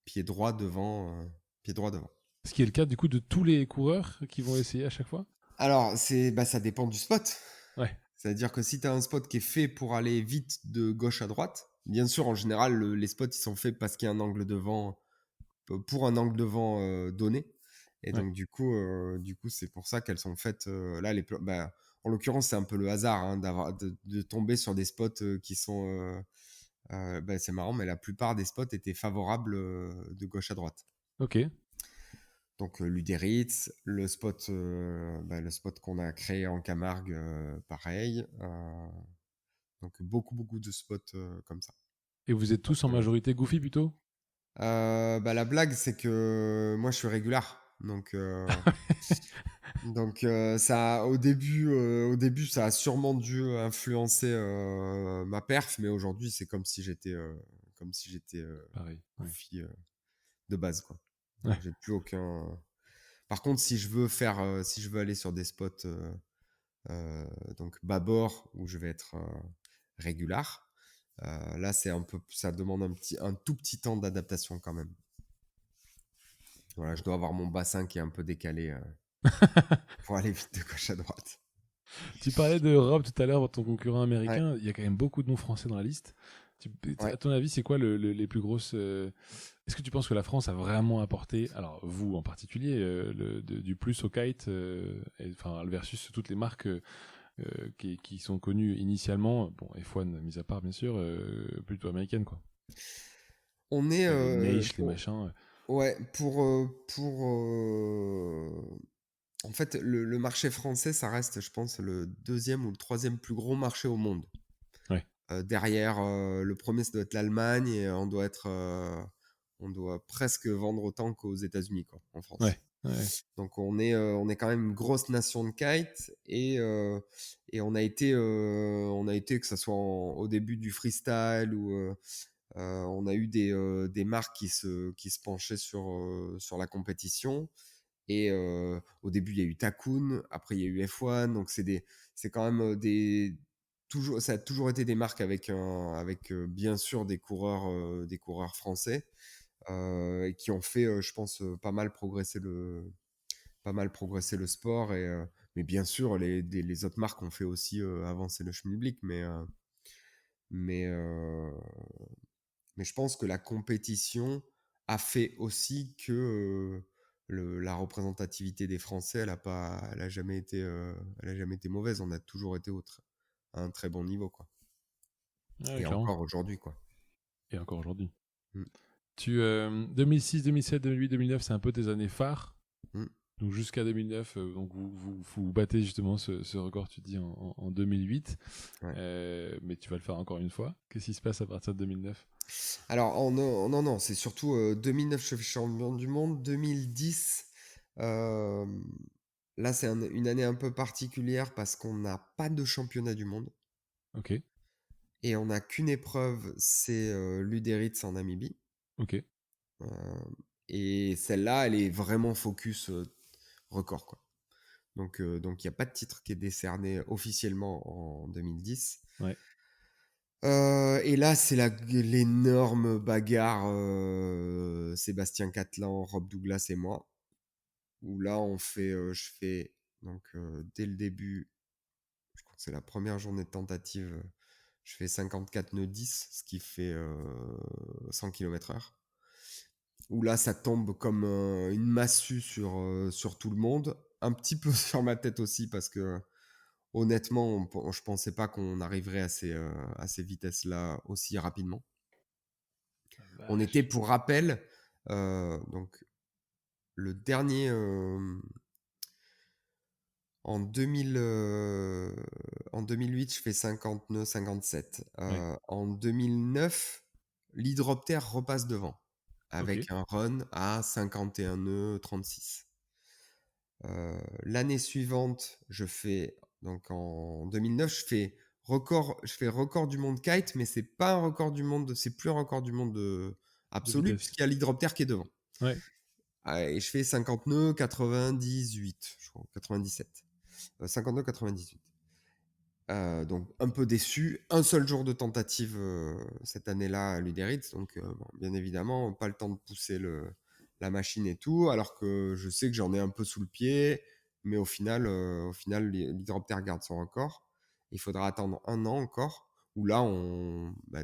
pied droit devant. Pied droit devant. Ce qui est le cas du coup de tous les coureurs qui vont essayer à chaque fois? Alors, ça dépend du spot. Ouais, C'est-à-dire que si tu as un spot qui est fait pour aller vite de gauche à droite, bien sûr, en général, les spots, ils sont faits parce qu'il y a un angle de vent, pour un angle de vent donné. Et ouais. donc, du coup c'est pour ça qu'elles sont faites. Là, en l'occurrence, c'est un peu le hasard hein, de tomber sur des spots qui sont. C'est marrant, mais la plupart des spots étaient favorables de gauche à droite. Ok. Donc Luderitz, le spot qu'on a créé en Camargue, pareil. Donc beaucoup de spots comme ça. Et vous êtes tous en majorité Goofy plutôt? La blague, c'est que moi, je suis régular. Ça, au début, ça a sûrement dû influencer ma perf, mais aujourd'hui, c'est comme si j'étais Pareil, ouais. goofy de base, quoi. Ouais. Donc, j'ai plus aucun. Par contre, si je veux aller sur des spots donc bâbord où je vais être régular, là c'est un peu, ça demande un tout petit temps d'adaptation quand même. Voilà, je dois avoir mon bassin qui est un peu décalé pour aller vite de gauche à droite. Tu parlais de Rob tout à l'heure, ton concurrent Ouais. américain. Il y a quand même beaucoup de noms français dans la liste. Ouais. À ton avis, c'est quoi les plus grosses. Est-ce que tu penses que la France a vraiment apporté, alors vous en particulier, du plus au kite, enfin, versus toutes les marques qui sont connues initialement, bon, F1 mis à part bien sûr, plutôt américaines quoi. On est Les Neish, les machins. ouais pour en fait le marché français, ça reste, je pense, le deuxième ou le troisième plus gros marché au monde. Ouais, Derrière, le premier, ça doit être l'Allemagne et on doit presque vendre autant qu'aux États-Unis, quoi, en France. ouais, ouais. Donc on est quand même une grosse nation de kite et on a été que ce soit au début du freestyle ou on a eu des marques qui se penchaient sur la compétition. Et au début, il y a eu Takun, après il y a eu F1, donc c'est quand même ça a toujours été des marques avec bien sûr des coureurs français et qui ont fait, je pense, pas mal progresser le sport. Mais bien sûr, les autres marques ont fait aussi avancer le schmilblick, mais, euh, mais je pense que la compétition a fait aussi que la représentativité des Français, elle a jamais été mauvaise. On a toujours été à un très bon niveau, quoi. Ouais, Et clairement. encore aujourd'hui, quoi. Et encore aujourd'hui. Mm, 2006, 2007, 2008, 2009, c'est un peu tes années phares. mm, Donc jusqu'à 2009, donc vous battez justement ce record, tu dis, en 2008. ouais. Mais tu vas le faire encore une fois. Qu'est-ce qui se passe à partir de 2009? Alors, non, c'est surtout 2009, je suis champion du monde. 2010, euh, là, c'est une année un peu particulière parce qu'on n'a pas de championnat du monde. Ok, Et on n'a qu'une épreuve, c'est l'Uderitz en Namibie. ok, Euh, et celle-là, elle est vraiment focus record, quoi. Donc, il n'y a pas de titre qui est décerné officiellement en 2010. ouais. Et là, c'est l'énorme bagarre Sébastien Catlan, Rob Douglas et moi. Où là, je fais, donc dès le début, je crois que c'est la première journée de tentative, je fais 54 nœuds 10, ce qui fait 100 km/h. Où là, ça tombe comme une massue sur tout le monde. Un petit peu sur ma tête aussi, parce que honnêtement, je pensais pas qu'on arriverait à ces vitesses-là aussi rapidement. Ah, On était, vache. pour rappel, donc le dernier en 2000, en 2008, je fais 50 nœuds 57. Ouais. En 2009, l'hydroptère repasse devant Ok. avec un run à 51 nœuds 36. L'année suivante, donc en 2009, je fais record du monde kite, mais c'est pas un record du monde, c'est plus un record du monde De absolu, vitesse. puisqu'il y a l'hydroptère qui est devant. Ouais. Et je fais 50 nœuds 98, je crois, 97. 50 nœuds 98. Donc un peu déçu. Un seul jour de tentative cette année-là à l'Uderitz, donc bon, bien évidemment, pas le temps de pousser la machine et tout, alors que je sais que j'en ai un peu sous le pied, mais au final l'hydroptère garde son record. Il faudra attendre un an encore, où là,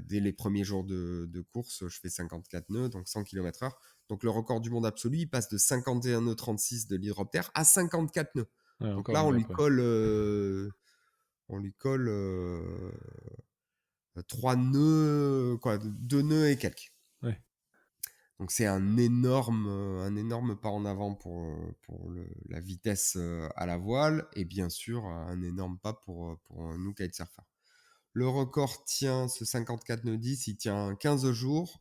dès les premiers jours de course, je fais 54 nœuds, donc 100 km/h. Donc le record du monde absolu, il passe de 51 nœuds 36 de l'hydroptère à 54 nœuds. Ouais, Donc encore là, un gap, ouais. on lui colle 3 nœuds, quoi, 2 nœuds et quelques. Ouais. Donc c'est un énorme pas en avant pour la vitesse à la voile, et bien sûr un énorme pas pour nous kitesurfers. Le record tient, ce 54 nœuds 10, il tient 15 jours.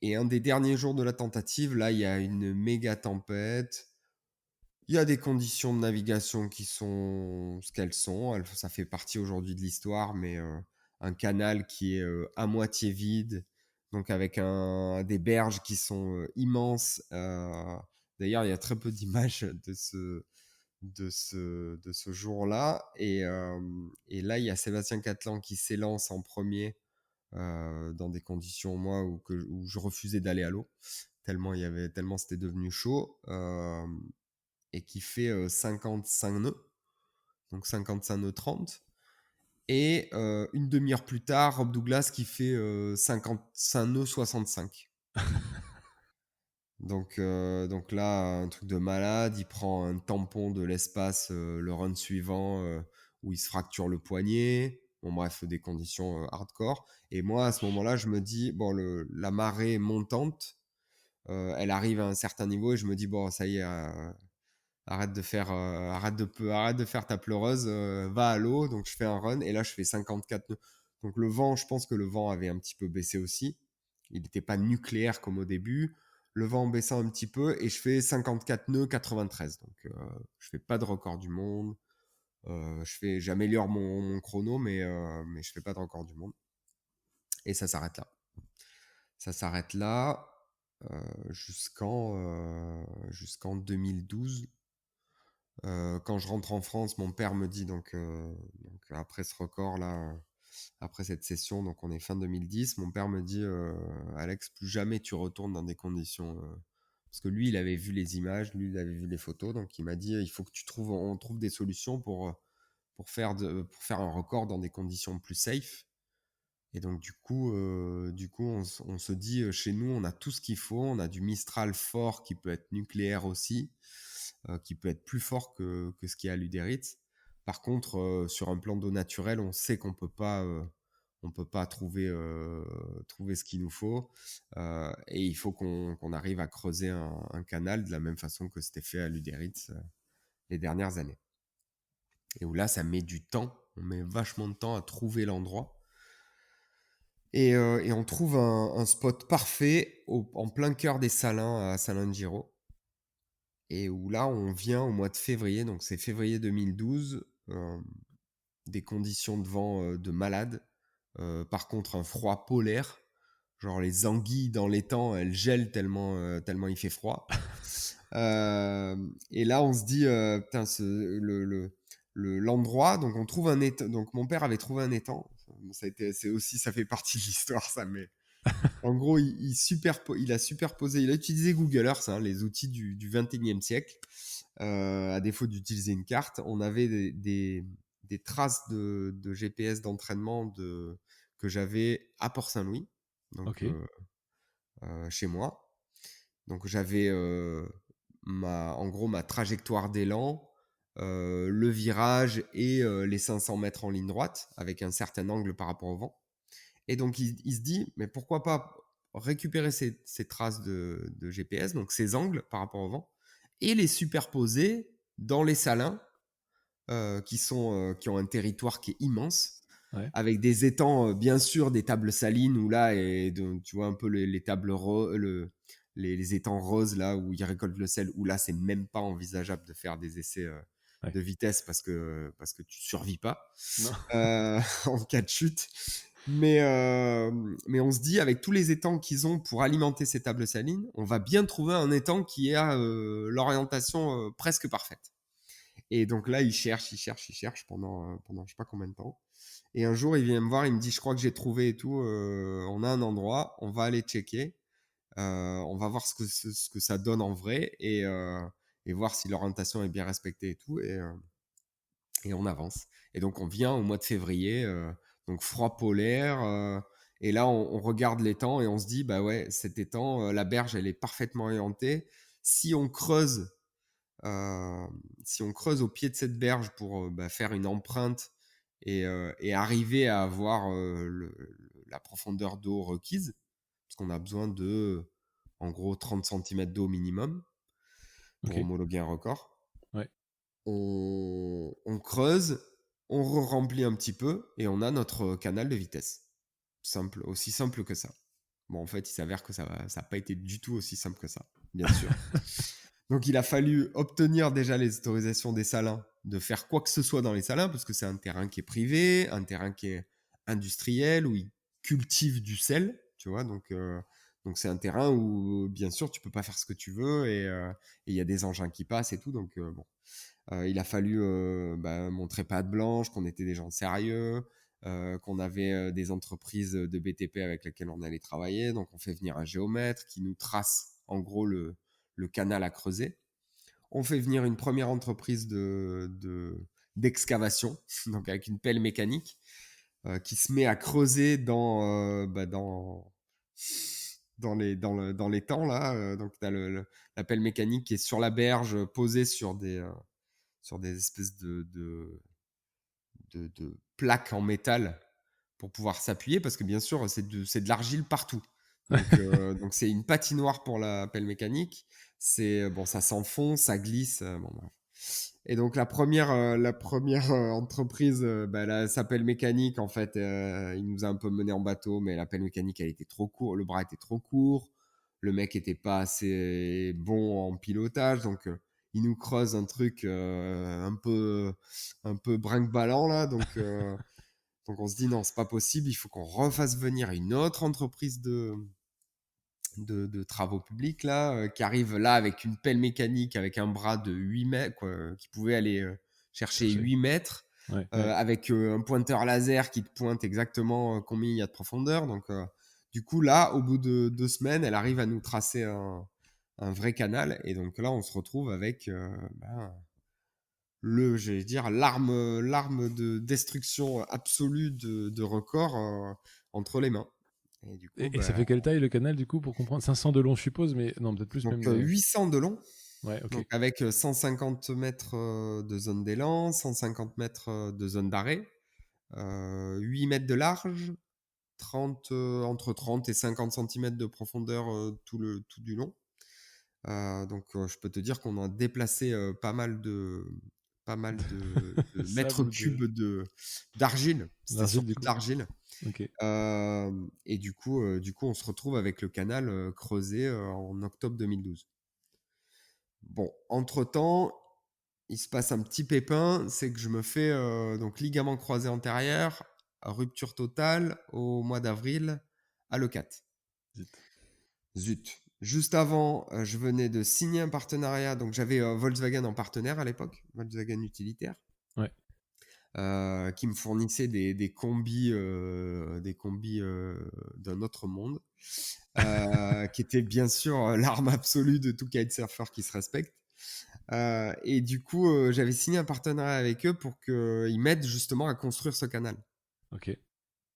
Et un des derniers jours de la tentative, là, il y a une méga tempête. Il y a des conditions de navigation qui sont ce qu'elles sont. Ça fait partie aujourd'hui de l'histoire, mais un canal qui est à moitié vide, donc avec des berges qui sont immenses. D'ailleurs, il y a très peu d'images de ce jour-là. Et là, il y a Sébastien Catlan qui s'élance en premier dans des conditions, moi, où je refusais d'aller à l'eau, tellement c'était devenu chaud. Et qui fait 55 nœuds, donc 55 nœuds 30. Et une demi-heure plus tard, Rob Douglas qui fait 55 nœuds 65. Donc là, un truc de malade. Il prend un tampon de l'espace le run suivant où il se fracture le poignet. Bon, bref, des conditions hardcore. Et moi, à ce moment-là, je me dis, bon, la marée montante, elle arrive à un certain niveau et je me dis, bon, ça y est, arrête de faire ta pleureuse, va à l'eau. Donc je fais un run et là je fais 54 nœuds. Donc le vent, je pense que le vent avait un petit peu baissé aussi. Il n'était pas nucléaire comme au début. Le vent baissant un petit peu et je fais 54 nœuds 93. Donc je fais pas de record du monde. J'améliore mon chrono, mais je fais pas de record du monde. Et ça s'arrête là. Ça s'arrête là jusqu'en 2012. Quand je rentre en France, mon père me dit, donc après ce record-là, après cette session, donc on est fin 2010, mon père me dit, Alex, plus jamais tu retournes dans des conditions. Parce que lui, il avait vu les images, lui, il avait vu les photos, donc il m'a dit, il faut que on trouve des solutions pour faire un record dans des conditions plus safe. Et donc du coup on se dit, chez nous, on a tout ce qu'il faut, on a du Mistral fort qui peut être nucléaire aussi, qui peut être plus fort que ce qu'il y a à l'Uderitz. Par contre, sur un plan d'eau naturel, on sait on peut pas trouver ce qu'il nous faut, et il faut qu'on arrive à creuser un canal de la même façon que c'était fait à l'Uderitz les dernières années. Et où là, ça met du temps, on met vachement de temps à trouver l'endroit. Et on trouve un spot parfait en plein cœur des Salins à Salin-de-Giraud. Et où là, on vient au mois de février, donc c'est février 2012, des conditions de vent de malade. Par contre, un froid polaire. Genre les anguilles dans l'étang, elles gèlent tellement il fait froid. Et là, on se dit, putain, l'endroit, donc on trouve un étang. Donc mon père avait trouvé un étang. Ça fait partie de l'histoire, ça. Mais en gros, il a superposé. Il a utilisé Google Earth, hein, les outils du 21e siècle. À défaut d'utiliser une carte, on avait des traces de GPS d'entraînement que j'avais à Port-Saint-Louis, donc chez moi. Donc j'avais en gros ma trajectoire d'élan, le virage et les 500 mètres en ligne droite avec un certain angle par rapport au vent. Et donc il se dit, mais pourquoi pas récupérer ces traces de GPS, donc ces angles par rapport au vent, et les superposer dans les salins qui ont un territoire qui est immense, avec des étangs, bien sûr, des tables salines, où là, tu vois un peu les tables les étangs roses, là, où ils récoltent le sel, où là, c'est même pas envisageable de faire des essais de vitesse parce que tu survis pas en cas de chute. Mais on se dit, avec tous les étangs qu'ils ont pour alimenter ces tables salines, on va bien trouver un étang qui a l'orientation presque parfaite. Et donc là, il cherche pendant je sais pas combien de temps. Et un jour, il vient me voir, il me dit, je crois que j'ai trouvé et tout. On a un endroit, on va aller checker. On va voir ce que ça donne en vrai et voir si l'orientation est bien respectée et tout. Et on avance. Et donc, on vient au mois de février, donc froid polaire. Et là, on regarde l'étang et on se dit, bah ouais, cet étang, la berge, elle est parfaitement orientée. Si on creuse au pied de cette berge pour faire une empreinte et arriver à avoir la profondeur d'eau requise, parce qu'on a besoin de, en gros, 30 cm d'eau minimum pour homologuer un record. On creuse, on remplit un petit peu et on a notre canal de vitesse. Aussi simple que ça. Bon, en fait, il s'avère que ça n'a pas été du tout aussi simple que ça, bien sûr. Donc, il a fallu obtenir déjà les autorisations des salins de faire quoi que ce soit dans les salins, parce que c'est un terrain qui est privé, un terrain qui est industriel, où ils cultivent du sel, tu vois. Donc c'est un terrain où, bien sûr, tu peux pas faire ce que tu veux et il y a des engins qui passent et tout. Donc, bon. Il a fallu montrer patte blanche, qu'on était des gens sérieux, qu'on avait des entreprises de BTP avec lesquelles on allait travailler. Donc, on fait venir un géomètre qui nous trace, en gros, le canal à creuser. On fait venir une première entreprise d'excavation, donc avec une pelle mécanique, qui se met à creuser dans l'étang là. Donc tu as la pelle mécanique qui est sur la berge, posée sur des espèces de plaques en métal pour pouvoir s'appuyer, parce que bien sûr c'est de l'argile partout. Donc c'est une patinoire pour la pelle mécanique. Ça s'enfonce, ça glisse. Bref. Et donc la première entreprise, la sa pelle mécanique, en fait, il nous a un peu mené en bateau, mais la pelle mécanique, elle était trop courte, le bras était trop court, le mec était pas assez bon en pilotage, donc il nous creuse un truc un peu brinque-ballant là, donc on se dit non, c'est pas possible, il faut qu'on refasse venir une autre entreprise de travaux publics là, qui arrive là avec une pelle mécanique, avec un bras de 8 mètres, quoi, qui pouvait aller chercher 8 mètres, avec un pointeur laser qui te pointe exactement combien il y a de profondeur. Donc, du coup, là, au bout de 2 semaines, elle arrive à nous tracer un vrai canal. Et donc là, on se retrouve avec l'arme de destruction absolue de record entre les mains. Et du coup, et ça fait quelle taille le canal du coup pour comprendre? 500 de long je suppose, mais non, peut-être plus donc même. 800 de long. Ouais, ok. Donc avec 150 mètres de zone d'élan, 150 mètres de zone d'arrêt, 8 mètres de large, entre 30 et 50 cm de profondeur tout du long. Donc je peux te dire qu'on a déplacé pas mal de mètres cubes d'argile. C'était surtout de l'argile. Okay. Et du coup, on se retrouve avec le canal creusé en octobre 2012. Bon, entre-temps, il se passe un petit pépin, c'est que je me fais donc ligament croisé antérieur, rupture totale au mois d'avril à Leucate. Zut. Juste avant, je venais de signer un partenariat, donc j'avais Volkswagen en partenaire à l'époque, Volkswagen utilitaire. Ouais. qui me fournissait des combis, d'un autre monde, qui était bien sûr l'arme absolue de tout kitesurfer qui se respecte. Et du coup, j'avais signé un partenariat avec eux pour qu'ils m'aident justement à construire ce canal. Ok.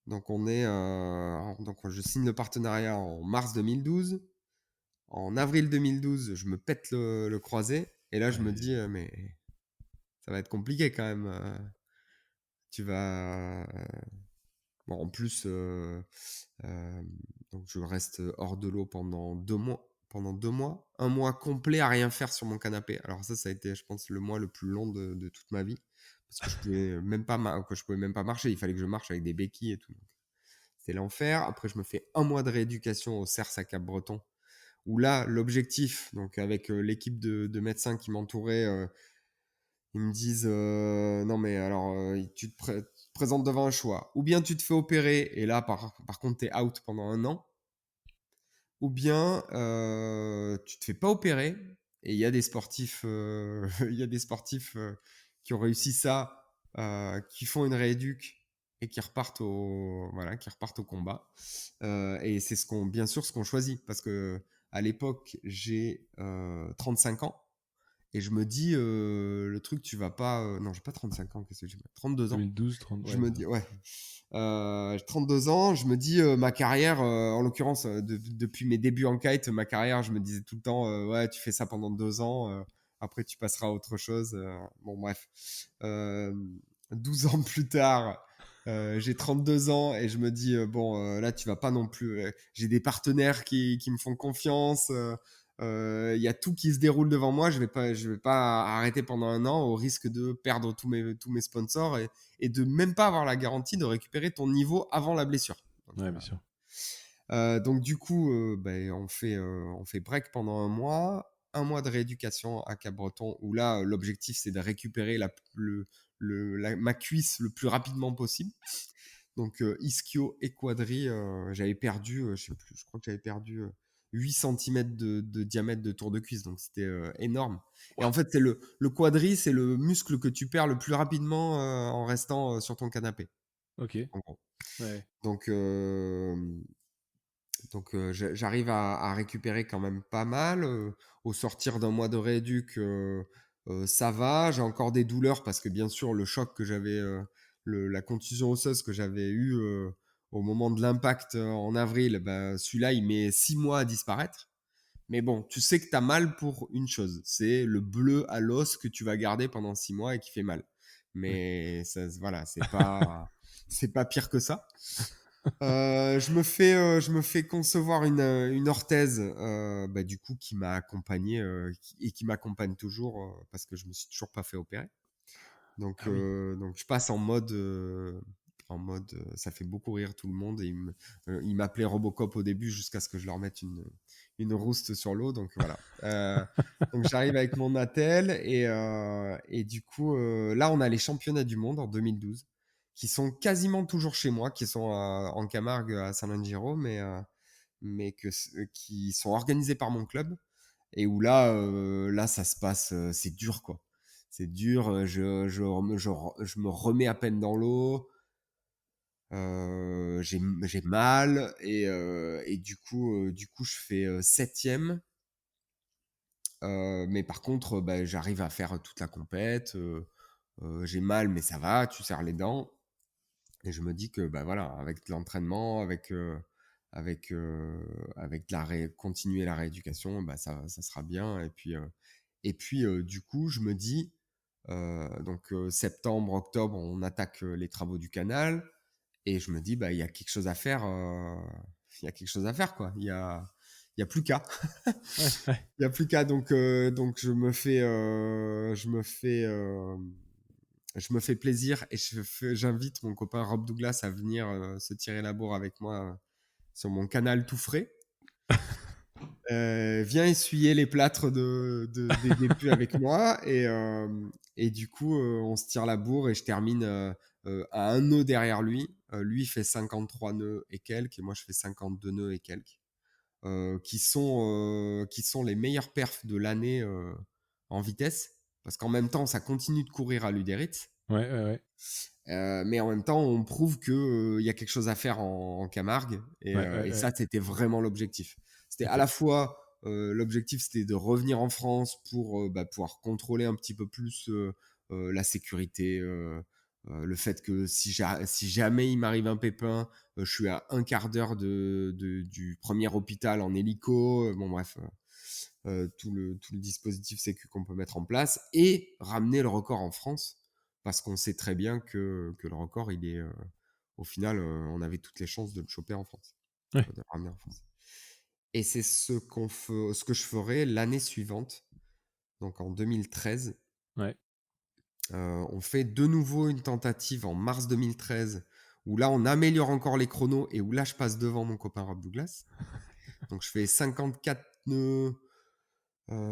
Donc, donc je signe le partenariat en mars 2012. En avril 2012, je me pète le croisé. Et là, je me dis, mais ça va être compliqué quand même. Tu vas. Bon, en plus, donc je reste hors de l'eau pendant 2 mois. Pendant 2 mois. Un mois complet à rien faire sur mon canapé. Alors, ça a été, je pense, le mois le plus long de toute ma vie. Parce que je pouvais même pas, je pouvais même pas marcher. Il fallait que je marche avec des béquilles et tout. C'était l'enfer. Après, je me fais un mois de rééducation au CERS à Cap-Breton. Où là, l'objectif, donc avec l'équipe de médecins qui m'entouraient, ils me disent non, mais alors, tu te présentes devant un choix. Ou bien tu te fais opérer, et là, par contre, tu es out pendant 1 an. Ou bien tu te fais pas opérer, et il y a des sportifs, il y a des sportifs qui ont réussi ça, qui font une rééduque et qui repartent qui repartent au combat. Et c'est bien sûr ce qu'on choisit, parce que à l'époque, j'ai 35 ans. Et je me dis, le truc, tu vas pas. Non, j'ai pas 35 ans, qu'est-ce que j'ai 32 ans. 2012, 30, Je ouais, me c'est ça. dis, ouais. J'ai 32 ans, je me dis, ma carrière, en l'occurrence, depuis mes débuts en kite, ma carrière, je me disais tout le temps, ouais, tu fais ça pendant 2 ans, après tu passeras à autre chose. Bon, bref. Euh, 12 ans plus tard, j'ai 32 ans et je me dis, bon, là, tu vas pas non plus. J'ai des partenaires qui me font confiance. Il y a tout qui se déroule devant moi. Je vais pas arrêter pendant 1 an au risque de perdre tous mes sponsors et de même pas avoir la garantie de récupérer ton niveau avant la blessure. Donc, Ouais, bien sûr. donc du coup, on fait break pendant 1 mois de rééducation à Cap-Breton, où là, l'objectif, c'est de récupérer ma cuisse le plus rapidement possible. Donc ischio et quadri, j'avais perdu, je sais plus, je crois que j'avais perdu 8 cm de diamètre de tour de cuisse, donc c'était énorme. Et en fait, le quadri, c'est le muscle que tu perds le plus rapidement en restant sur ton canapé, Ok. en gros. Ouais. Donc, j'arrive à récupérer quand même pas mal. Au sortir d'un mois de rééduc, ça va. J'ai encore des douleurs parce que bien sûr, le choc que j'avais, la contusion osseuse que j'avais eue au moment de l'impact en avril, celui-là, il met 6 mois à disparaître. Mais bon, tu sais que tu as mal pour une chose, c'est le bleu à l'os que tu vas garder pendant 6 mois et qui fait mal. Ouais. Mais ça, voilà, c'est pas pire que ça. Je me fais concevoir une orthèse, du coup, qui m'a accompagné et qui m'accompagne toujours parce que je me suis toujours pas fait opérer. Ah oui. Donc je passe ça fait beaucoup rire tout le monde. Et ils m'appelaient Robocop au début jusqu'à ce que je leur mette une rouste sur l'eau. Donc voilà. Donc j'arrive avec mon attel et du coup, là, on a les championnats du monde en 2012 qui sont quasiment toujours chez moi, qui sont en Camargue à San Giro, qui sont organisés par mon club et où là ça se passe, c'est dur quoi. C'est dur, je me remets à peine dans l'eau, j'ai mal et du coup je fais septième. Mais par contre, j'arrive à faire toute la compète. J'ai mal, mais ça va, tu serres les dents. Et je me dis que voilà, avec de l'entraînement, avec continuer la rééducation, ça sera bien. Et puis du coup, je me dis, donc septembre, octobre, on attaque les travaux du canal. Et je me dis, il y a quelque chose à faire. Il y a quelque chose à faire, quoi. Il y a plus qu'à. Ouais, ouais. Il y a plus qu'à. Donc je me fais plaisir et j'invite mon copain Rob Douglas à venir se tirer la bourre avec moi sur mon canal tout frais. Viens essuyer les plâtres des débuts avec moi et du coup on se tire la bourre et je termine à un nœud derrière lui. Lui il fait 53 nœuds et quelques et moi je fais 52 nœuds et quelques, qui sont les meilleurs perfs de l'année en vitesse parce qu'en même temps ça continue de courir à l'Uderitz. Ouais, ouais, ouais. Mais en même temps, on prouve qu'il y a quelque chose à faire en Camargue. Ouais, ouais, Et ouais. ça, c'était vraiment l'objectif. C'était à Ok. la fois, l'objectif, c'était de revenir en France pour pouvoir contrôler un petit peu plus la sécurité. Le fait que si jamais il m'arrive un pépin, je suis à un quart d'heure du premier hôpital en hélico. Bon, bref, tout le dispositif sécu qu'on peut mettre en place et ramener le record en France parce qu'on sait très bien que le record, il est au final, on avait toutes les chances de le choper en France, Ouais, de le ramener en France. Et c'est ce que je ferai l'année suivante, donc en 2013. ouais. On fait de nouveau une tentative en mars 2013 où là, on améliore encore les chronos et où là, je passe devant mon copain Rob Douglas. Donc, je fais 54 nœuds,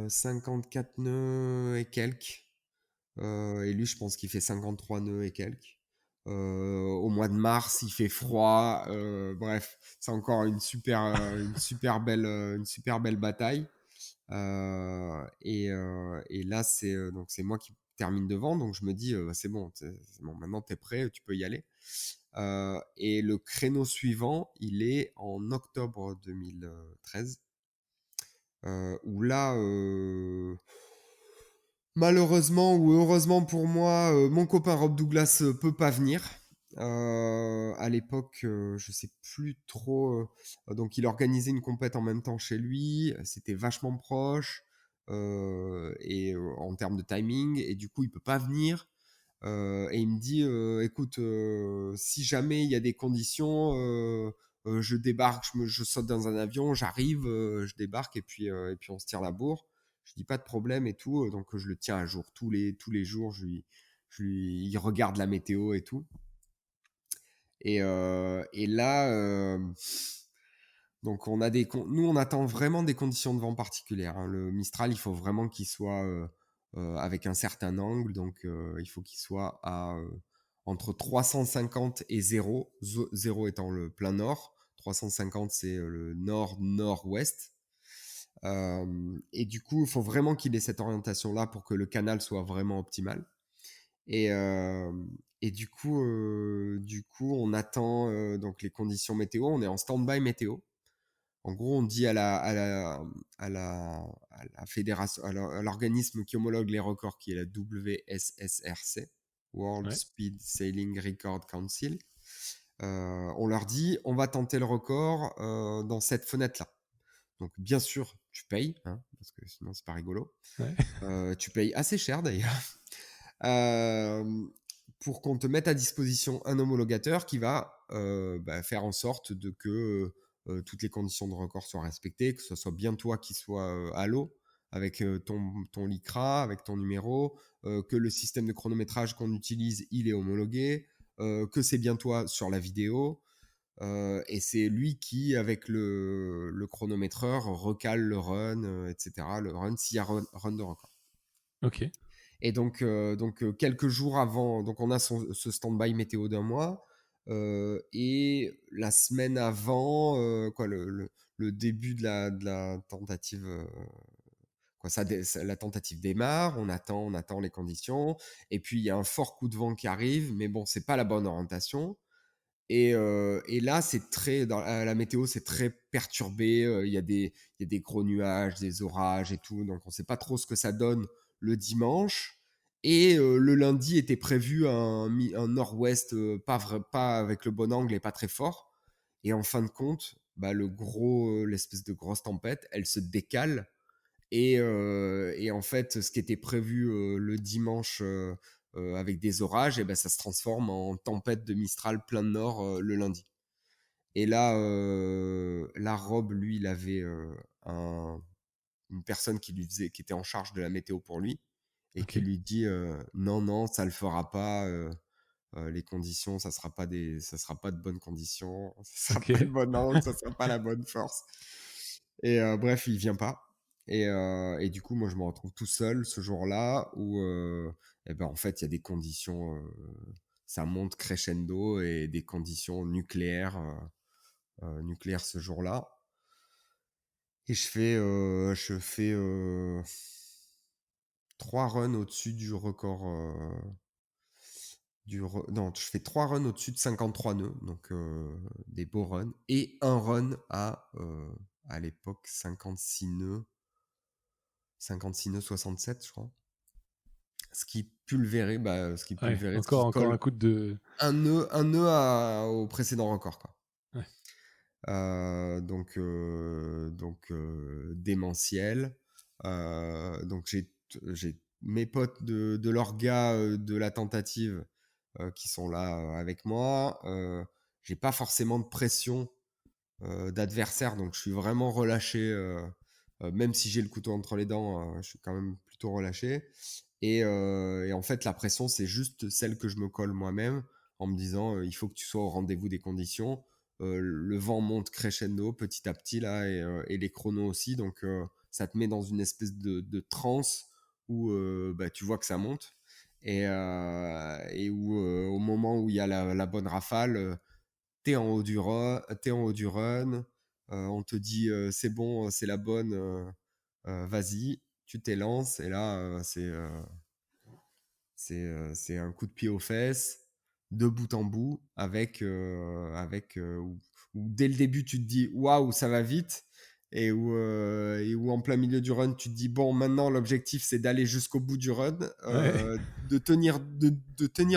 54 nœuds et quelques. Et lui, je pense qu'il fait 53 nœuds et quelques. Au mois de mars, il fait froid. Bref, c'est encore une super belle bataille. Et là, c'est moi qui termine devant. Donc je me dis, c'est bon, maintenant t'es prêt, tu peux y aller. Et le créneau suivant, il est en octobre 2013. Où là, malheureusement ou heureusement pour moi, mon copain Rob Douglas peut pas venir. À l'époque, je sais plus trop. Donc, il organisait une compète en même temps chez lui. C'était vachement proche et en termes de timing. Et du coup, il peut pas venir. Et il me dit, écoute, si jamais il y a des conditions, je débarque, je saute dans un avion, j'arrive, je débarque et puis on se tire la bourre. Je dis pas de problème et tout, donc je le tiens à jour tous les jours. Il regarde la météo et tout. Et là, donc nous on attend vraiment des conditions de vent particulières, hein. Le Mistral, il faut vraiment qu'il soit avec un certain angle, donc il faut qu'il soit entre 350 et 0, 0 étant le plein nord, 350 c'est le nord-nord-ouest. Et du coup, il faut vraiment qu'il ait cette orientation-là pour que le canal soit vraiment optimal. Et, euh, et du coup, on attend donc les conditions météo. On est en stand-by météo. En gros, on dit à la fédération, à l'organisme qui homologue les records, qui est la WSSRC, World Ouais. Speed Sailing Record Council. On leur dit, on va tenter le record dans cette fenêtre-là. Donc, bien sûr, tu payes, hein, parce que sinon, c'est pas rigolo. Ouais. Tu payes assez cher d'ailleurs. Euh, pour qu'on te mette à disposition un homologateur qui va faire en sorte que toutes les conditions de record soient respectées, que ce soit bien toi qui sois à l'eau avec ton LICRA, avec ton numéro, que le système de chronométrage qu'on utilise, il est homologué, que c'est bien toi sur la vidéo. Et c'est lui qui, avec le chronométreur, recale le run, etc. Le run, s'il y a run de record. Ok. Et donc quelques jours avant, donc on a ce stand-by météo d'un mois. Et la semaine avant, le début de la tentative, la tentative démarre. On attend les conditions. Et puis il y a un fort coup de vent qui arrive, mais bon, c'est pas la bonne orientation. Et là, dans la météo, c'est très perturbé. Il y a des gros nuages, des orages et tout. Donc, on ne sait pas trop ce que ça donne le dimanche. Et le lundi était prévu un nord-ouest, pas avec le bon angle et pas très fort. Et en fin de compte, l'espèce de grosse tempête, elle se décale. Et en fait, ce qui était prévu le dimanche avec des orages, et ben, ça se transforme en tempête de Mistral plein de nord le lundi. Et là, Rob, lui, il avait une personne qui était en charge de la météo pour lui et Ok. qui lui dit non, non, ça le fera pas. Les conditions, ça sera pas de bonnes conditions, ça sera Ok. pas le bon angle, ça sera pas la bonne force. Et bref, il vient pas. Et du coup, moi, je me retrouve tout seul ce jour-là où, eh ben, en fait, il y a des conditions, ça monte crescendo et des conditions nucléaires ce jour-là. Et je fais 3 runs au-dessus du record. non, je fais 3 runs au-dessus de 53 nœuds, donc des beaux runs, et un run à l'époque 56 nœuds 67, je crois. Ouais, Ce qui encore colle un coup de. un nœud au précédent record, quoi. Ouais. Démentiel. Donc j'ai mes potes de l'orga de la tentative qui sont là avec moi. J'ai pas forcément de pression d'adversaire, donc je suis vraiment relâché. Même si j'ai le couteau entre les dents, je suis quand même plutôt relâché. Et en fait, la pression, c'est juste celle que je me colle moi-même en me disant il faut que tu sois au rendez-vous des conditions. Le vent monte crescendo petit à petit là, et les chronos aussi. Donc, ça te met dans une espèce de transe où tu vois que ça monte. Et où, au moment où il y a la bonne rafale, t'es en haut du run, on te dit c'est bon, c'est la bonne, vas-y, tu t'élances. Et là, c'est un coup de pied aux fesses, de bout en bout, où dès le début tu te dis waouh, ça va vite, et où en plein milieu du run tu te dis bon, maintenant l'objectif c'est d'aller jusqu'au bout du run, Ouais. de tenir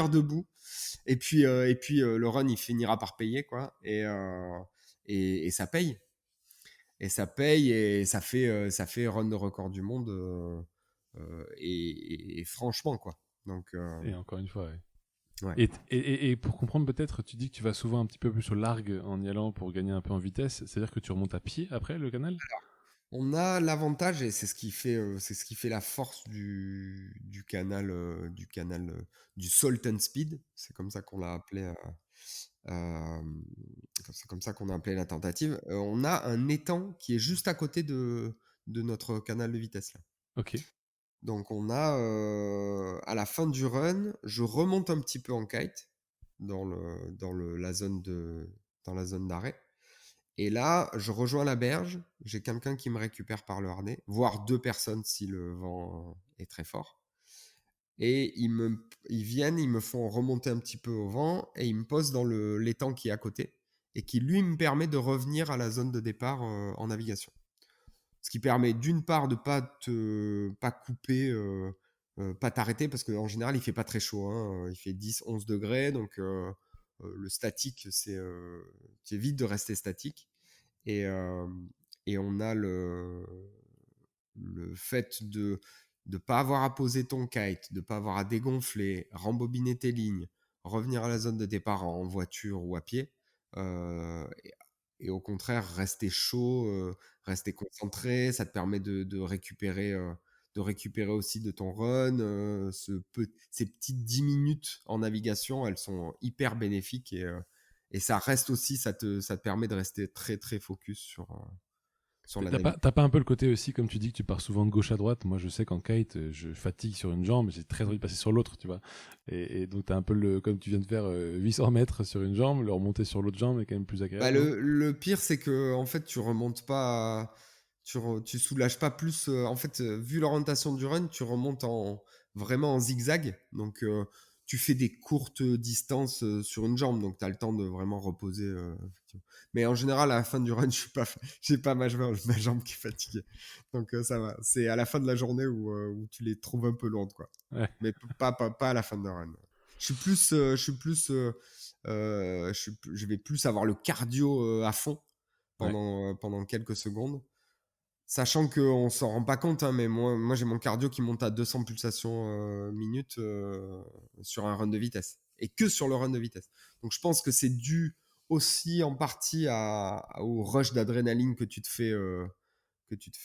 debout, et puis le run il finira par payer, quoi, et ça paye. Et ça paye, et ça fait run de record du monde, et franchement, quoi. Donc, Et encore une fois, ouais. ouais. Et pour comprendre peut-être, tu dis que tu vas souvent un petit peu plus au largue en y allant pour gagner un peu en vitesse. C'est-à-dire que tu remontes à pied après le canal? On a l'avantage, et c'est ce qui fait la force du Salt and Speed. C'est comme ça qu'on l'a appelé. Euh, c'est comme ça qu'on a appelé la tentative. On a un étang qui est juste à côté de notre canal de vitesse là. Ok. Donc on a à la fin du run, je remonte un petit peu en kite dans la zone d'arrêt. Et là, je rejoins la berge. J'ai quelqu'un qui me récupère par le harnais, voire deux personnes si le vent est très fort. Et ils viennent, ils me font remonter un petit peu au vent, et ils me posent dans l'étang qui est à côté, et qui lui me permet de revenir à la zone de départ en navigation. Ce qui permet d'une part de pas couper, pas t'arrêter, parce qu'en général il fait pas très chaud, hein, il fait 10-11 degrés, donc le statique, c'est vite de rester statique. Et on a le fait de ne pas avoir à poser ton kite, de ne pas avoir à dégonfler, rembobiner tes lignes, revenir à la zone de départ en voiture ou à pied, et au contraire rester chaud, rester concentré. Ça te permet de récupérer aussi de ton run. Ces petites 10 minutes en navigation, elles sont hyper bénéfiques, et ça reste aussi, ça te permet de rester très très focus sur la navigation. T'as pas un peu le côté aussi, comme tu dis, que tu pars souvent de gauche à droite. Moi, je sais qu'en kite, je fatigue sur une jambe, j'ai très envie de passer sur l'autre, tu vois. Et donc, t'as un peu comme tu viens de faire 800 mètres sur une jambe, le remonter sur l'autre jambe est quand même plus Bah, agréable, non? le pire, c'est que en fait, tu remontes pas, tu soulages pas plus. En fait, vu l'orientation du run, tu remontes vraiment en zigzag. Donc, tu fais des courtes distances sur une jambe. Donc, tu as le temps de vraiment reposer. Effectivement. Mais en général, à la fin du run, j'ai pas ma jambe qui est fatiguée. Donc, ça va. C'est à la fin de la journée où tu les trouves un peu lourdes, quoi. Ouais, Mais pas à la fin de run. Je vais plus avoir le cardio à fond ouais. pendant quelques secondes. Sachant qu'on s'en rend pas compte, hein, mais moi j'ai mon cardio qui monte à 200 pulsations minutes sur un run de vitesse. Et que sur le run de vitesse. Donc je pense que c'est dû aussi en partie au rush d'adrénaline que tu te fais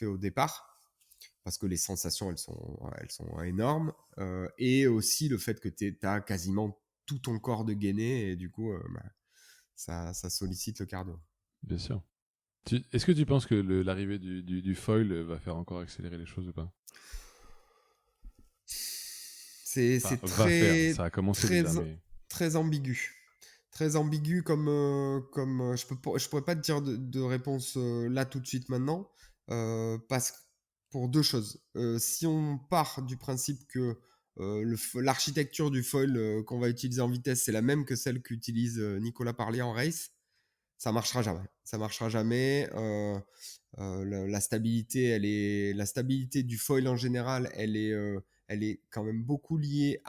au départ. Parce que les sensations, elles sont énormes. Et aussi le fait que tu as quasiment tout ton corps de gainé, et du coup, ça sollicite le cardio. Bien sûr. Est-ce que tu penses que l'arrivée du foil va faire encore accélérer les choses ou pas? Enfin, C'est va faire, très, ça a commencé très, déjà, mais. très ambigu. Très ambigu je pourrais pas te dire de réponse là tout de suite maintenant, pour deux choses. Si on part du principe que l'architecture du foil qu'on va utiliser en vitesse, c'est la même que celle qu'utilise Nicolas Parlier en race, ça marchera jamais. Ça marchera jamais. La stabilité, la stabilité du foil en général, elle est quand même beaucoup liée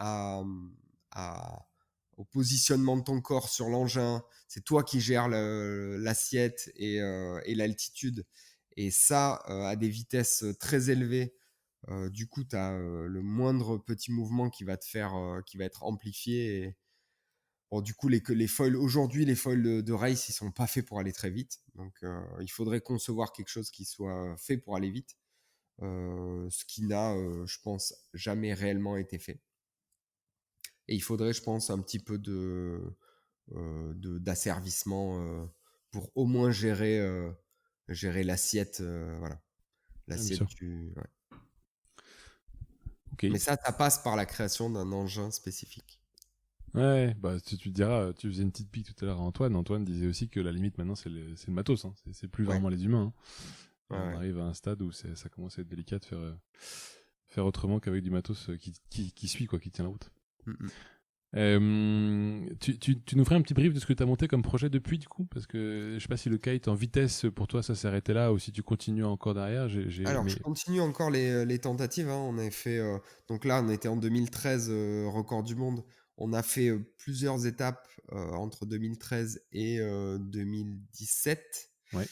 au positionnement de ton corps sur l'engin. C'est toi qui gères l'assiette et l'altitude. Et ça, à des vitesses très élevées, du coup, tu as le moindre petit mouvement qui va qui va être amplifié. Bon, du coup, les foils, aujourd'hui, les foils de race, ils sont pas faits pour aller très vite. Donc, il faudrait concevoir quelque chose qui soit fait pour aller vite. Ce qui n'a, je pense, jamais réellement été fait. Et il faudrait, je pense, un petit peu d'asservissement pour au moins gérer l'assiette. Voilà. Ah, bien L'assiette sûr. ouais. Ok. Mais ça passe par la création d'un engin spécifique. Ouais, bah tu te diras, tu faisais une petite pique tout à l'heure à Antoine. Antoine disait aussi que la limite maintenant c'est le matos, hein. C'est plus Ouais. vraiment les humains, hein. Ouais, On ouais. arrive à un stade où ça commence à être délicat de faire autrement qu'avec du matos qui suit, quoi, qui tient la route. Mm-mm. Tu nous ferais un petit brief de ce que tu as monté comme projet depuis, du coup? Parce que je sais pas si le kite en vitesse, pour toi, ça s'est arrêté là ou si tu continues encore derrière. Alors, Mais... je continue encore les tentatives, hein. On a fait, donc là, on était en 2013, record du monde. On a fait plusieurs étapes entre 2013 et 2017, Ouais,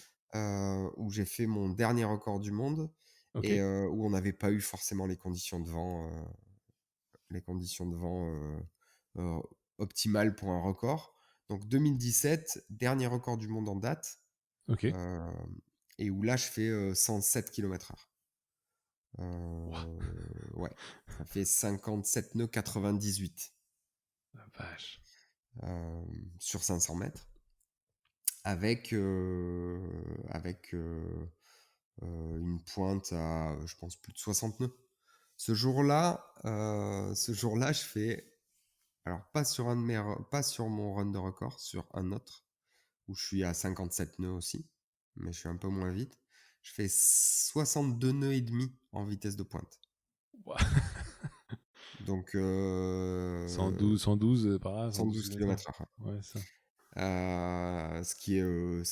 où j'ai fait mon dernier record du monde ok. et où on n'avait pas eu forcément les conditions de vent euh, optimales pour un record. Donc 2017, dernier record du monde en date, Ok. euh, et où là, je fais 107 km/h. Ouah, Ouais, ça fait 57 nœuds 98 la vache. euh, sur 500 mètres avec une pointe à, je pense, plus de 60 nœuds. Ce jour-là, je fais, alors pas sur mon run de record, sur un autre, où je suis à 57 nœuds aussi, mais je suis un peu moins vite. Je fais 62 nœuds et demi en vitesse de pointe. Ouah. Donc, 112 par là, 112 112 km/h. km/h. Ouais, ça. Ce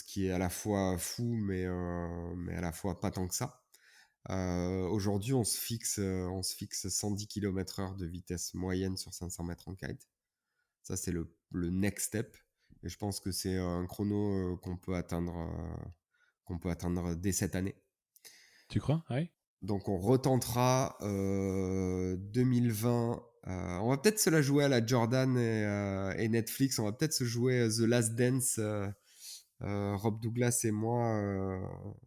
qui est à la fois fou, mais à la fois pas tant que ça. Aujourd'hui, on se fixe 110 km/h de vitesse moyenne sur 500 mètres en kite. Ça, c'est le next step. Et je pense que c'est un chrono qu'on peut atteindre dès cette année. Tu crois? Ouais. Donc, on retentera 2020. On va peut-être se la jouer à la Jordan et Netflix. On va peut-être se jouer The Last Dance. Rob Douglas et moi,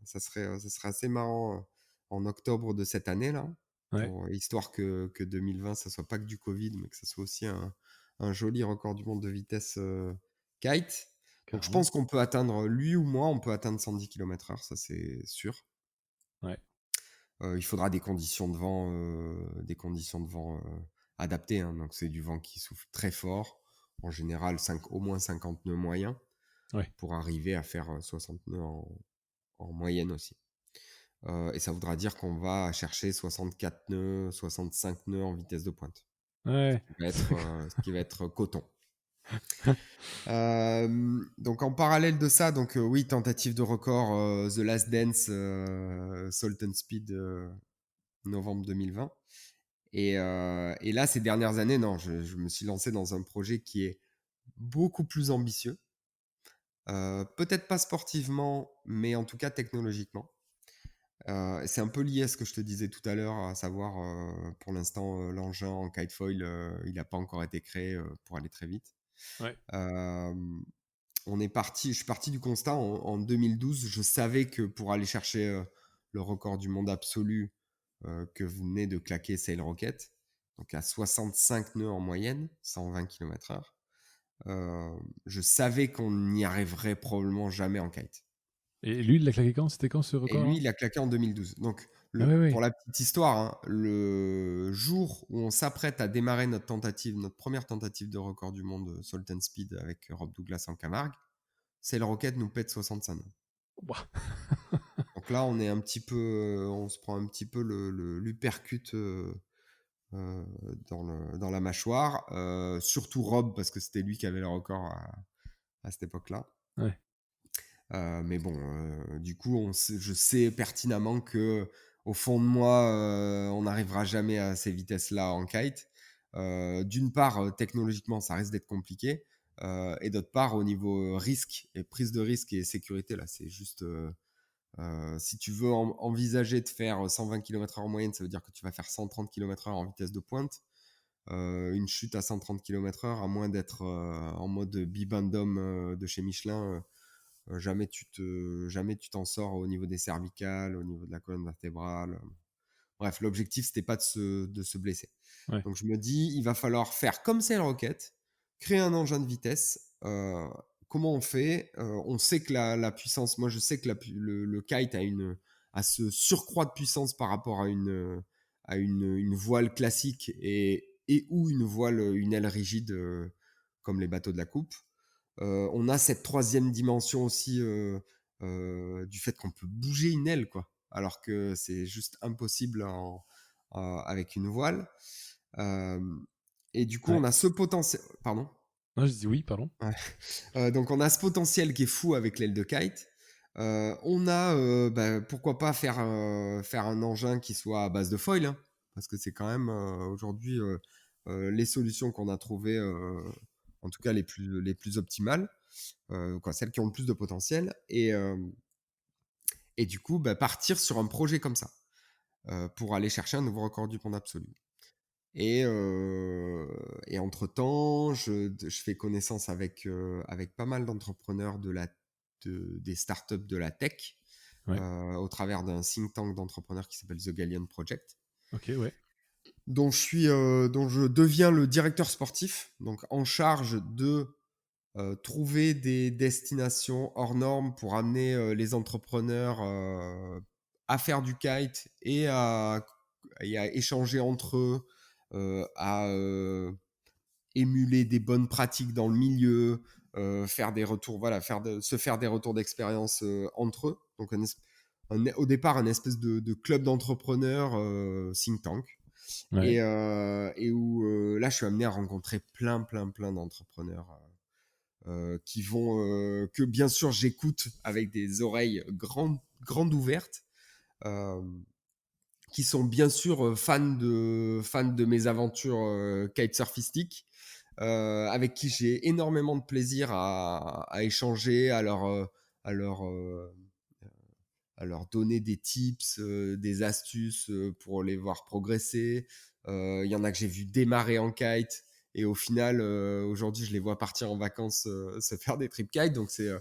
ça serait assez marrant en octobre de cette année là, Ouais, histoire que 2020 ça soit pas que du Covid, mais que ça soit aussi un joli record du monde de vitesse kite. Donc je carrément. pense qu'on peut atteindre, lui ou moi, on peut atteindre 110 km/h, ça c'est sûr. Ouais. Il faudra des conditions de vent adaptées, hein. Donc c'est du vent qui souffle très fort, en général au moins 50 nœuds moyens Ouais. pour arriver à faire 60 nœuds en moyenne aussi. Et ça voudra dire qu'on va chercher 64 nœuds, 65 nœuds en vitesse de pointe, Ouais. ce qui va être coton. Donc en parallèle de ça, donc oui, tentative de record, The Last Dance, Salt and Speed, novembre 2020. Et là, ces dernières années, non, je me suis lancé dans un projet qui est beaucoup plus ambitieux. Peut-être pas sportivement, mais en tout cas technologiquement. C'est un peu lié à ce que je te disais tout à l'heure, à savoir, pour l'instant, l'engin en kitefoil, il n'a pas encore été créé pour aller très vite. Ouais. Euh, je suis parti du constat en 2012, je savais que pour aller chercher le record du monde absolu que venait de claquer Sail Rocket, donc à 65 nœuds en moyenne, 120 km/h, je savais qu'on n'y arriverait probablement jamais en kite. Et lui, il l'a claqué quand? C'était quand ce Et lui, record-là? il a claqué en 2012. Donc, Ah ouais, pour ouais. la petite histoire, hein, le jour où on s'apprête à démarrer notre première tentative de record du monde Salt and Speed avec Rob Douglas en Camargue, c'est le Rocket nous pète 65 nœuds. Ouah. Donc là, on se prend un petit peu l'uppercut euh, dans la mâchoire. Surtout Rob, parce que c'était lui qui avait le record à cette époque-là. Ouais. Mais bon, du coup, je sais pertinemment que au fond de moi, on n'arrivera jamais à ces vitesses-là en kite. D'une part, technologiquement, ça risque d'être compliqué. Et d'autre part, au niveau risque et prise de risque et sécurité, là, c'est juste. Si tu veux envisager de faire 120 km/h en moyenne, ça veut dire que tu vas faire 130 km/h en vitesse de pointe. Une chute à 130 km/h, à moins d'être en mode bibendum de chez Michelin, jamais tu t'en sors au niveau des cervicales, au niveau de la colonne vertébrale. Bref, l'objectif, c'était pas de se blesser. Ouais. Donc je me dis, il va falloir faire comme Sail Rocket, créer un engin de vitesse. Comment on fait? On sait que la puissance, moi je sais que le kite a ce surcroît de puissance par rapport à une voile classique et ou une aile rigide comme les bateaux de la coupe. On a cette troisième dimension aussi du fait qu'on peut bouger une aile, quoi. Alors que c'est juste impossible avec une voile. Euh, et du coup, Ouais. on a ce potentiel. Pardon. Non, je dis oui, pardon. Ouais. Donc, on a ce potentiel qui est fou avec l'aile de kite. On a, pourquoi pas faire un engin qui soit à base de foil, hein, parce que c'est quand même aujourd'hui les solutions qu'on a trouvées, en tout cas les plus optimales, celles qui ont le plus de potentiel. Et du coup, partir sur un projet comme ça pour aller chercher un nouveau record du monde absolu. Et entre-temps, je fais connaissance avec pas mal d'entrepreneurs des startups de la tech Ouais. au travers d'un think tank d'entrepreneurs qui s'appelle The Galleon Project, Ok, ouais. dont je deviens le directeur sportif, donc en charge de trouver des destinations hors normes pour amener les entrepreneurs à faire du kite et à échanger entre eux, à émuler des bonnes pratiques dans le milieu, faire des retours, voilà, se faire des retours d'expérience entre eux. Donc au départ, un espèce de club d'entrepreneurs think tank. Ouais. Et où là, je suis amené à rencontrer plein d'entrepreneurs que bien sûr j'écoute avec des oreilles grandes ouvertes, euh, qui sont bien sûr fans de mes aventures kitesurfistiques, avec qui j'ai énormément de plaisir à échanger, à leur, euh, à leur donner des tips, des astuces pour les voir progresser. Il y en a que j'ai vu démarrer en kite et au final, aujourd'hui, je les vois partir en vacances, se faire des trip kite. Donc, c'est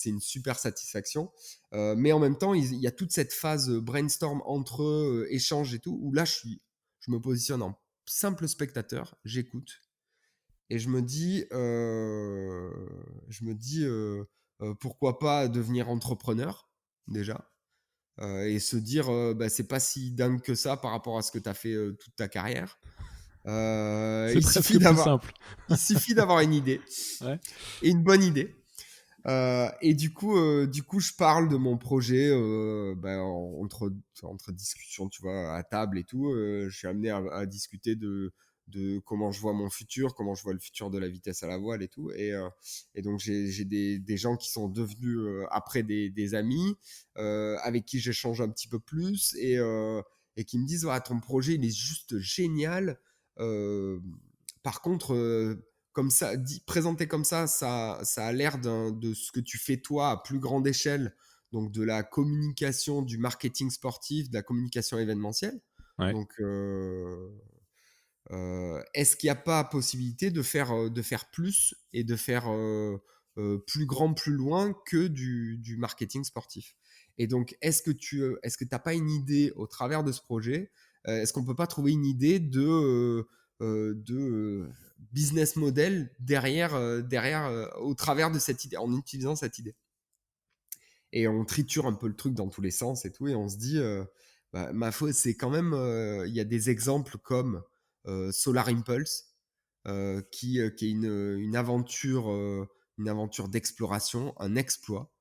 une super satisfaction. Mais en même temps, il y a toute cette phase brainstorm entre eux, échange et tout, où là, je me positionne en simple spectateur, j'écoute et je me dis pourquoi pas devenir entrepreneur déjà, et se dire c'est pas si dingue que ça par rapport à ce que tu as fait toute ta carrière. C'est presque plus simple. Il suffit d'avoir une idée Ouais. et une bonne idée. Et du coup, je parle de mon projet entre discussions, tu vois, à table et tout. Je suis amené à discuter de comment je vois mon futur, comment je vois le futur de la vitesse à la voile et tout. Et donc, j'ai des gens qui sont devenus après des amis avec qui j'échange un petit peu plus et qui me disent ouais, ton projet, il est juste génial. Euh, Par contre, comme ça, présenté comme ça a l'air de ce que tu fais toi à plus grande échelle, donc de la communication, du marketing sportif, de la communication événementielle. Ouais. Donc, est-ce qu'il n'y a pas possibilité de faire plus et de faire plus grand, plus loin que du marketing sportif? Et donc, est-ce que t'as pas une idée au travers de ce projet? Est-ce qu'on peut pas trouver une idée de business model derrière au travers de cette idée, en utilisant cette idée? Et on triture un peu le truc dans tous les sens et tout, et on se dit, ma foi, c'est quand même, il y a des exemples comme Solar Impulse, qui est une aventure d'exploration, un exploit,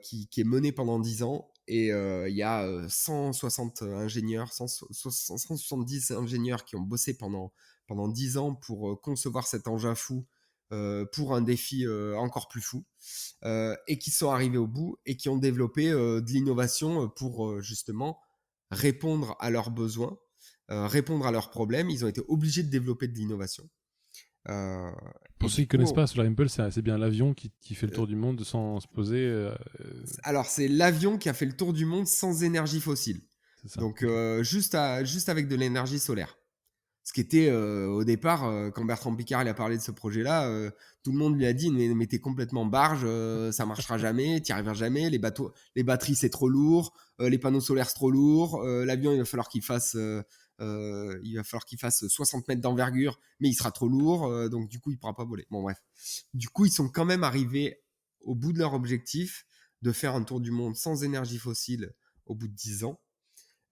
qui est mené pendant 10 ans il y a 160 ingénieurs, 170 ingénieurs qui ont bossé pendant 10 ans pour concevoir cet engin fou pour un défi encore plus fou, et qui sont arrivés au bout et qui ont développé de l'innovation pour justement répondre à leurs besoins, répondre à leurs problèmes. Ils ont été obligés de développer de l'innovation. Euh, Pour et ceux qui du ne connaissent coup, pas, Solar Impulse, c'est bien l'avion qui fait le euh, tour du monde sans se poser. alors c'est l'avion qui a fait le tour du monde sans énergie fossile. C'est ça. Donc Ok. juste avec de l'énergie solaire. Ce qui était au départ, quand Bertrand Piccard il a parlé de ce projet-là, tout le monde lui a dit mais t'es complètement barge, ça marchera jamais, t'y arriveras jamais, les batteries c'est trop lourd, les panneaux solaires c'est trop lourd, l'avion il va falloir qu'il fasse 60 mètres d'envergure, mais il sera trop lourd, donc du coup il pourra pas voler. Bon bref, du coup ils sont quand même arrivés au bout de leur objectif de faire un tour du monde sans énergie fossile au bout de 10 ans.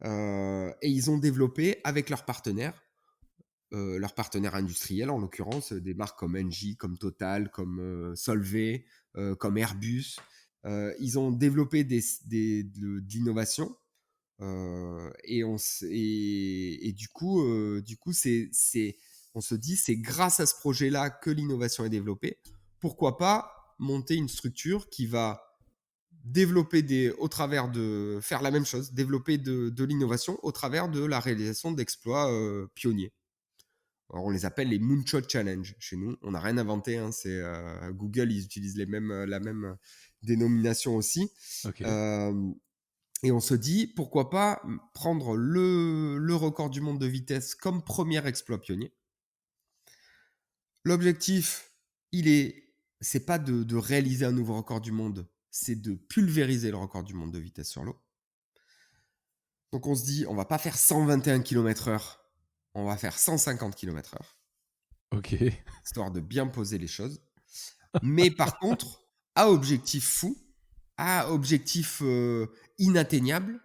Et ils ont développé avec leurs partenaires industriels, en l'occurrence, des marques comme Engie, comme Total, comme Solvay, comme Airbus. Ils ont développé de l'innovation. Et du coup on se dit, c'est grâce à ce projet-là que l'innovation est développée. Pourquoi pas monter une structure qui va au travers de faire la même chose, développer de l'innovation au travers de la réalisation d'exploits pionniers. Alors, on les appelle les Moonshot Challenge chez nous. On n'a rien inventé. Hein, c'est Google, ils utilisent la même dénomination aussi. Ok. Euh, et on se dit, pourquoi pas prendre le record du monde de vitesse comme premier exploit pionnier. L'objectif, c'est pas de réaliser un nouveau record du monde, c'est de pulvériser le record du monde de vitesse sur l'eau. Donc on se dit, on va pas faire 121 km/h, on va faire 150 km/h, Ok. histoire de bien poser les choses. Mais par contre, à objectif fou, à objectif inatteignable,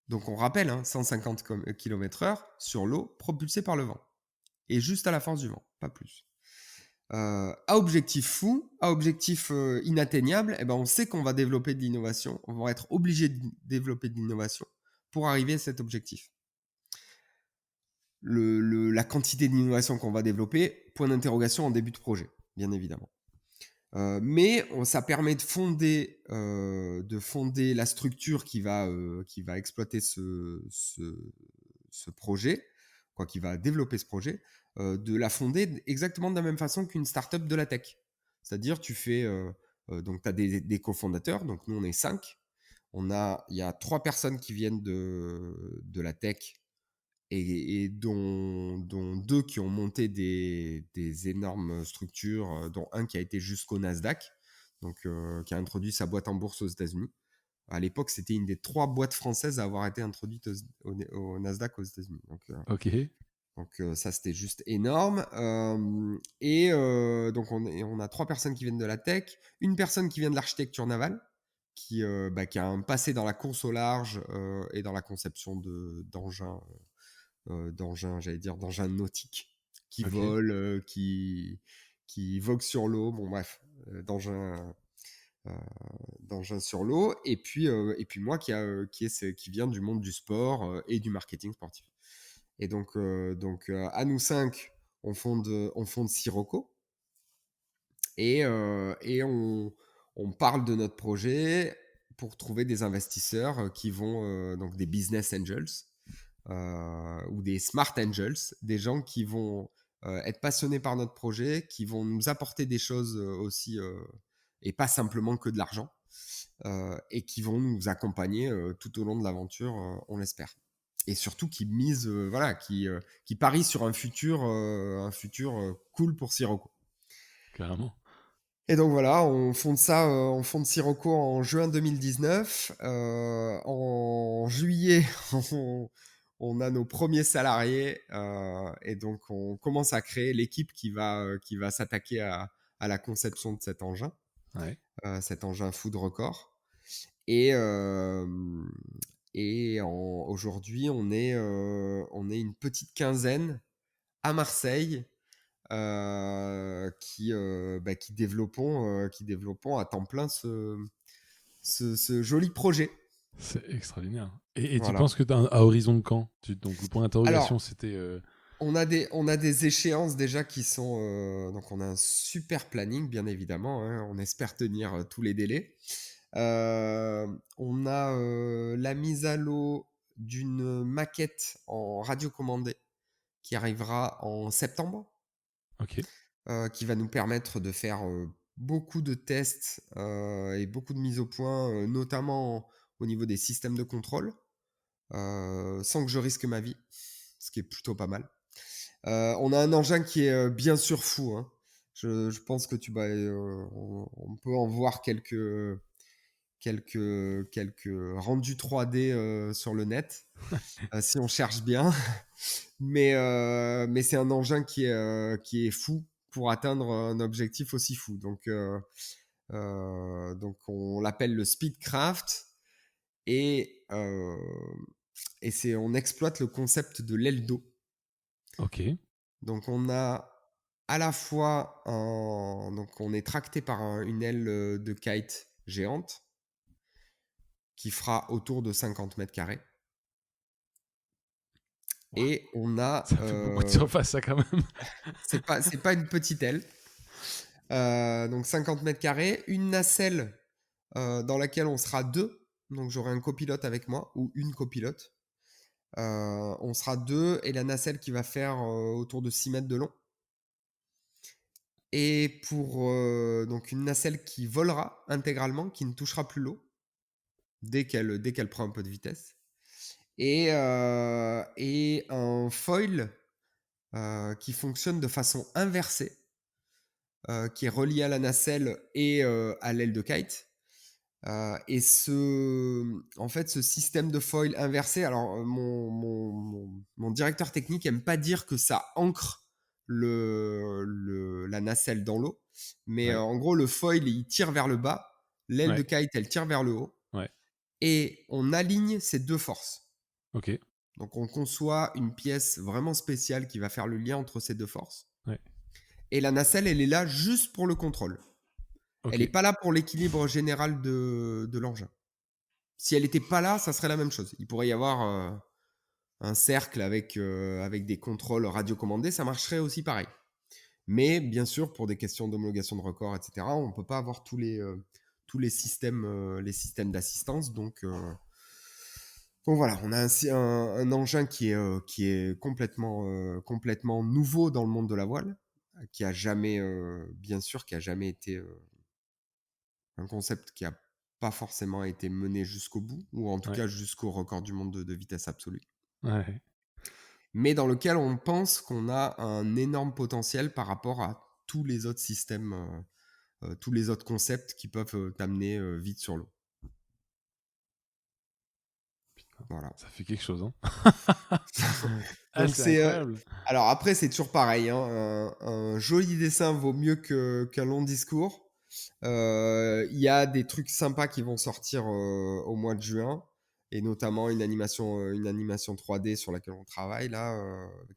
donc on rappelle, hein, 150 km/h sur l'eau, propulsé par le vent. Et juste à la force du vent, pas plus. À objectif fou, à objectif inatteignable, eh ben on sait qu'on va développer de l'innovation, on va être obligé de développer de l'innovation pour arriver à cet objectif. La quantité d'innovation qu'on va développer, point d'interrogation en début de projet, bien évidemment. Mais ça permet de fonder la structure qui va exploiter ce projet, quoi, qui va développer ce projet, de la fonder exactement de la même façon qu'une startup de la tech. C'est-à-dire, tu fais, donc tu as des cofondateurs, donc nous on est 5. Il y a 3 personnes qui viennent de la tech et dont 2 qui ont monté des énormes structures, dont un qui a été jusqu'au Nasdaq, donc qui a introduit sa boîte en bourse aux États-Unis. À l'époque, c'était une des 3 boîtes françaises à avoir été introduite au Nasdaq aux États-Unis. Ok. Donc ça, c'était juste énorme. Donc on a 3 personnes qui viennent de la tech, une personne qui vient de l'architecture navale, qui a un passé dans la course au large et dans la conception d'engins nautiques qui Ok. volent, qui voguent sur l'eau, bon bref, euh, d'engins sur l'eau. Et puis moi qui vient du monde du sport et du marketing sportif. Et donc à nous 5, on fonde Sirocco et on parle de notre projet pour trouver des investisseurs qui vont, donc des business angels, ou des smart angels, des gens qui vont être passionnés par notre projet, qui vont nous apporter des choses aussi, et pas simplement que de l'argent, et qui vont nous accompagner tout au long de l'aventure, on l'espère. Et surtout qui misent, voilà, qui parient sur un futur cool pour Sirocco. Carrément. Et donc voilà, on fonde Sirocco en juin 2019. En juillet, on a nos premiers salariés, et donc on commence à créer l'équipe qui va s'attaquer à la conception de Ouais. cet engin fou de record. Et, euh, aujourd'hui, on est une petite quinzaine à Marseille, qui développons à temps plein ce joli projet. C'est extraordinaire. Et tu Voilà. penses que à horizon de quand donc le point d'interrogation, Alors, c'était... on a des échéances déjà qui sont... donc on a un super planning, bien évidemment, hein, on espère tenir tous les délais. On a la mise à l'eau d'une maquette en radiocommandé qui arrivera en septembre, Ok, qui va nous permettre de faire beaucoup de tests et beaucoup de mises au point, notamment au niveau des systèmes de contrôle, sans que je risque ma vie, ce qui est plutôt pas mal. On a un engin qui est bien sûr fou, hein. Je pense que on peut en voir quelques rendus 3D sur le net, si on cherche bien. Mais c'est un engin qui est fou pour atteindre un objectif aussi fou. Donc on l'appelle le Speedcraft et, on exploite le concept de l'aile d'eau. ok. Donc on a à la fois donc on est tracté par une aile de kite géante qui fera autour de 50 mètres carrés. Ouah, Et on a, ça fait beaucoup de surface, ça, quand même. c'est pas une petite aile, donc 50 mètres carrés, une nacelle dans laquelle on sera deux, donc j'aurai un copilote avec moi ou une copilote. On sera deux et la nacelle qui va faire autour de 6 mètres de long. Et pour donc une nacelle qui volera intégralement, qui ne touchera plus l'eau dès qu'elle prend un peu de vitesse. Et un foil qui fonctionne de façon inversée, qui est relié à la nacelle et à l'aile de kite. Et en fait, ce système de foil inversé, alors mon directeur technique aime pas dire que ça ancre la nacelle dans l'eau, mais Ouais, en gros, le foil, il tire vers le bas, l'aile de ouais, kite, elle tire vers le haut, ouais. et on aligne ces deux forces. Ok, Donc on conçoit une pièce vraiment spéciale qui va faire le lien entre ces deux forces. ouais, Et la nacelle, elle est là juste pour le contrôle. Elle ok. n'est pas là pour l'équilibre général de l'engin. Si elle n'était pas là, ça serait la même chose. Il pourrait y avoir un cercle avec des contrôles radiocommandés, ça marcherait aussi pareil. Mais bien sûr, pour des questions d'homologation de record, etc., on ne peut pas avoir tous les systèmes d'assistance. Donc voilà, on a un engin qui est complètement nouveau dans le monde de la voile, qui a jamais, bien sûr, qui a jamais été un concept qui a pas forcément été mené jusqu'au bout, ou en tout Ouais, cas jusqu'au record du monde de vitesse absolue, ouais. mais dans lequel on pense qu'on a un énorme potentiel par rapport à tous les autres systèmes, tous les autres concepts qui peuvent t'amener vite sur l'eau. Putain, Voilà. ça fait quelque chose, hein. Ah, Donc c'est incroyable. alors après c'est toujours pareil, hein, un joli dessin vaut mieux qu'un long discours. Il y a des trucs sympas qui vont sortir au mois de juin, et notamment une animation 3D sur laquelle on travaille là,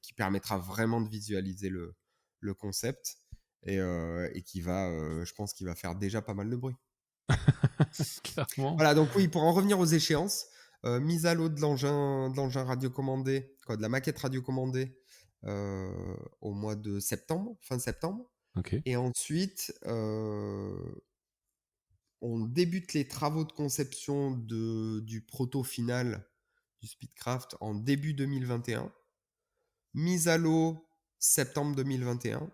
qui permettra vraiment de visualiser le concept, et je pense qu'il va faire déjà pas mal de bruit. Clairement. Voilà, donc oui, pour en revenir aux échéances, mise à l'eau de l'engin radiocommandé, quoi, de la maquette radiocommandée, au mois de septembre, fin septembre. Ok, Et ensuite, on débute les travaux de conception du proto final du Speedcraft en début 2021. Mise à l'eau septembre 2021.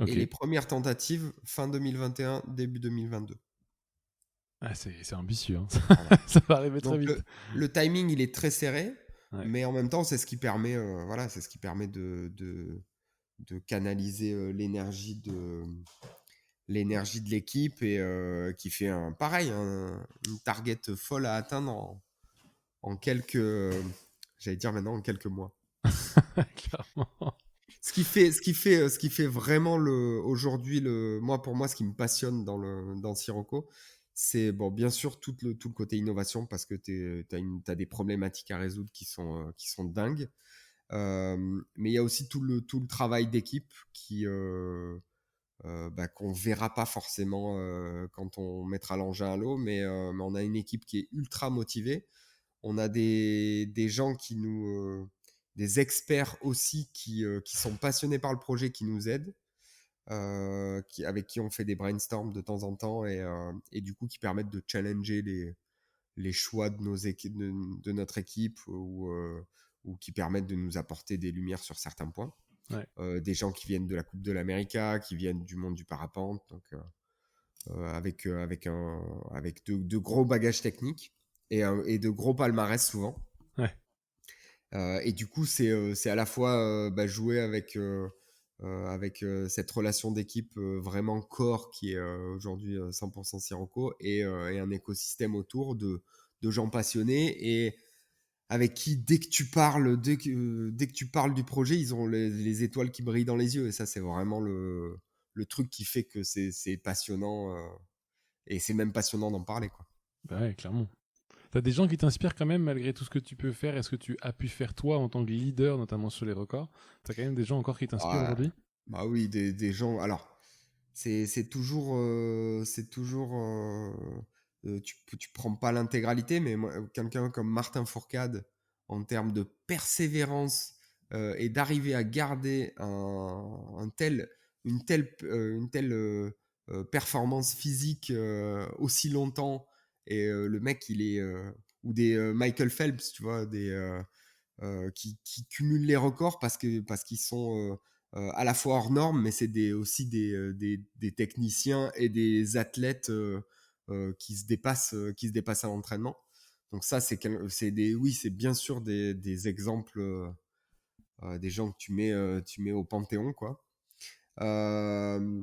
Et ok. les premières tentatives fin 2021, début 2022. Ah, c'est ambitieux, hein. Voilà. Ça va arriver très Donc vite. le timing, il est très serré, Ouais, mais en même temps, c'est ce qui permet, voilà, c'est ce qui permet de canaliser l'énergie de l'équipe, et qui fait pareil, une target folle à atteindre en j'allais dire maintenant en quelques mois. clairement. Ce qui fait vraiment aujourd'hui pour moi, ce qui me passionne dans Sirocco, c'est bon, bien sûr tout le côté innovation, parce que t'as des problématiques à résoudre qui sont dingues. Mais il y a aussi tout le travail d'équipe qu'on verra pas forcément quand on mettra l'engin à l'eau, mais on a une équipe qui est ultra motivée. On a des gens des experts aussi qui sont passionnés par le projet, qui nous aident, avec qui on fait des brainstorms de temps en temps et du coup qui permettent de challenger les choix de notre équipe ou qui permettent de nous apporter des lumières sur certains points. Ouais. Des gens qui viennent de la Coupe de l'América, qui viennent du monde du parapente, donc avec de gros bagages techniques et de gros palmarès souvent. Ouais. Et du coup, c'est à la fois jouer avec cette relation d'équipe vraiment core qui est aujourd'hui 100% Sirocco et un écosystème autour de gens passionnés et avec qui dès que tu parles du projet, ils ont les étoiles qui brillent dans les yeux. Et ça, c'est vraiment le truc qui fait que c'est passionnant et c'est même passionnant d'en parler, quoi. Bah ouais, clairement. T'as des gens qui t'inspirent quand même malgré tout ce que tu peux faire et ce que tu as pu faire toi en tant que leader, notamment sur les records. T'as quand même des gens encore qui t'inspirent Ouais, aujourd'hui? bah oui, des gens. Alors, c'est toujours, tu prends pas l'intégralité, mais quelqu'un comme Martin Fourcade, en termes de persévérance et d'arriver à garder une telle performance physique aussi longtemps, et le mec, ou des Michael Phelps, tu vois, qui cumulent les records parce qu'ils sont à la fois hors normes, mais c'est aussi des techniciens et des athlètes qui se dépassent à l'entraînement. Donc ça, oui, c'est bien sûr des exemples, des gens que tu mets au panthéon, quoi. Euh,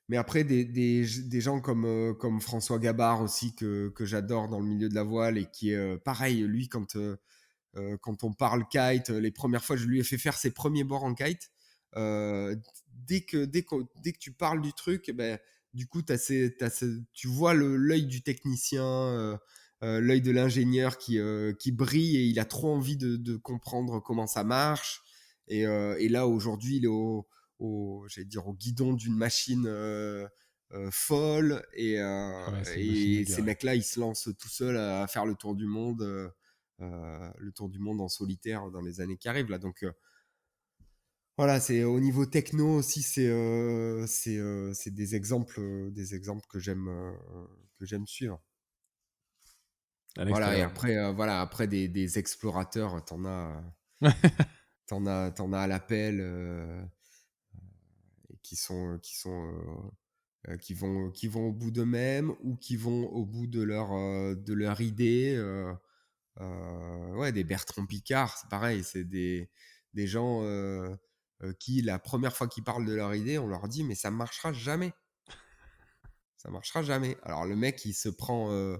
mais après, des gens comme François Gabard aussi, que j'adore dans le milieu de la voile et qui est pareil, lui, quand on parle kite, les premières fois, je lui ai fait faire ses premiers bords en kite. Dès que tu parles du truc, ben, du coup, tu vois l'œil du technicien, l'œil de l'ingénieur qui brille et il a trop envie de comprendre comment ça marche. Et là, aujourd'hui, il est j'allais dire, au guidon d'une machine folle. Ouais, c'est une machine à Et ces garer. mecs-là, ils se lancent tout seuls à faire le tour du monde. Le tour du monde en solitaire dans les années qui arrivent là. Donc voilà, c'est au niveau techno aussi, c'est des exemples que j'aime suivre. À Voilà, et l'extérieur. après des explorateurs, t'en as à l'appel et qui vont au bout d'eux-mêmes ou qui vont au bout de leur idée. Ouais, des Bertrand Piccard, c'est pareil, c'est des gens qui, la première fois qu'ils parlent de leur idée, on leur dit, mais ça marchera jamais. Ça marchera jamais. Alors le mec, il se prend.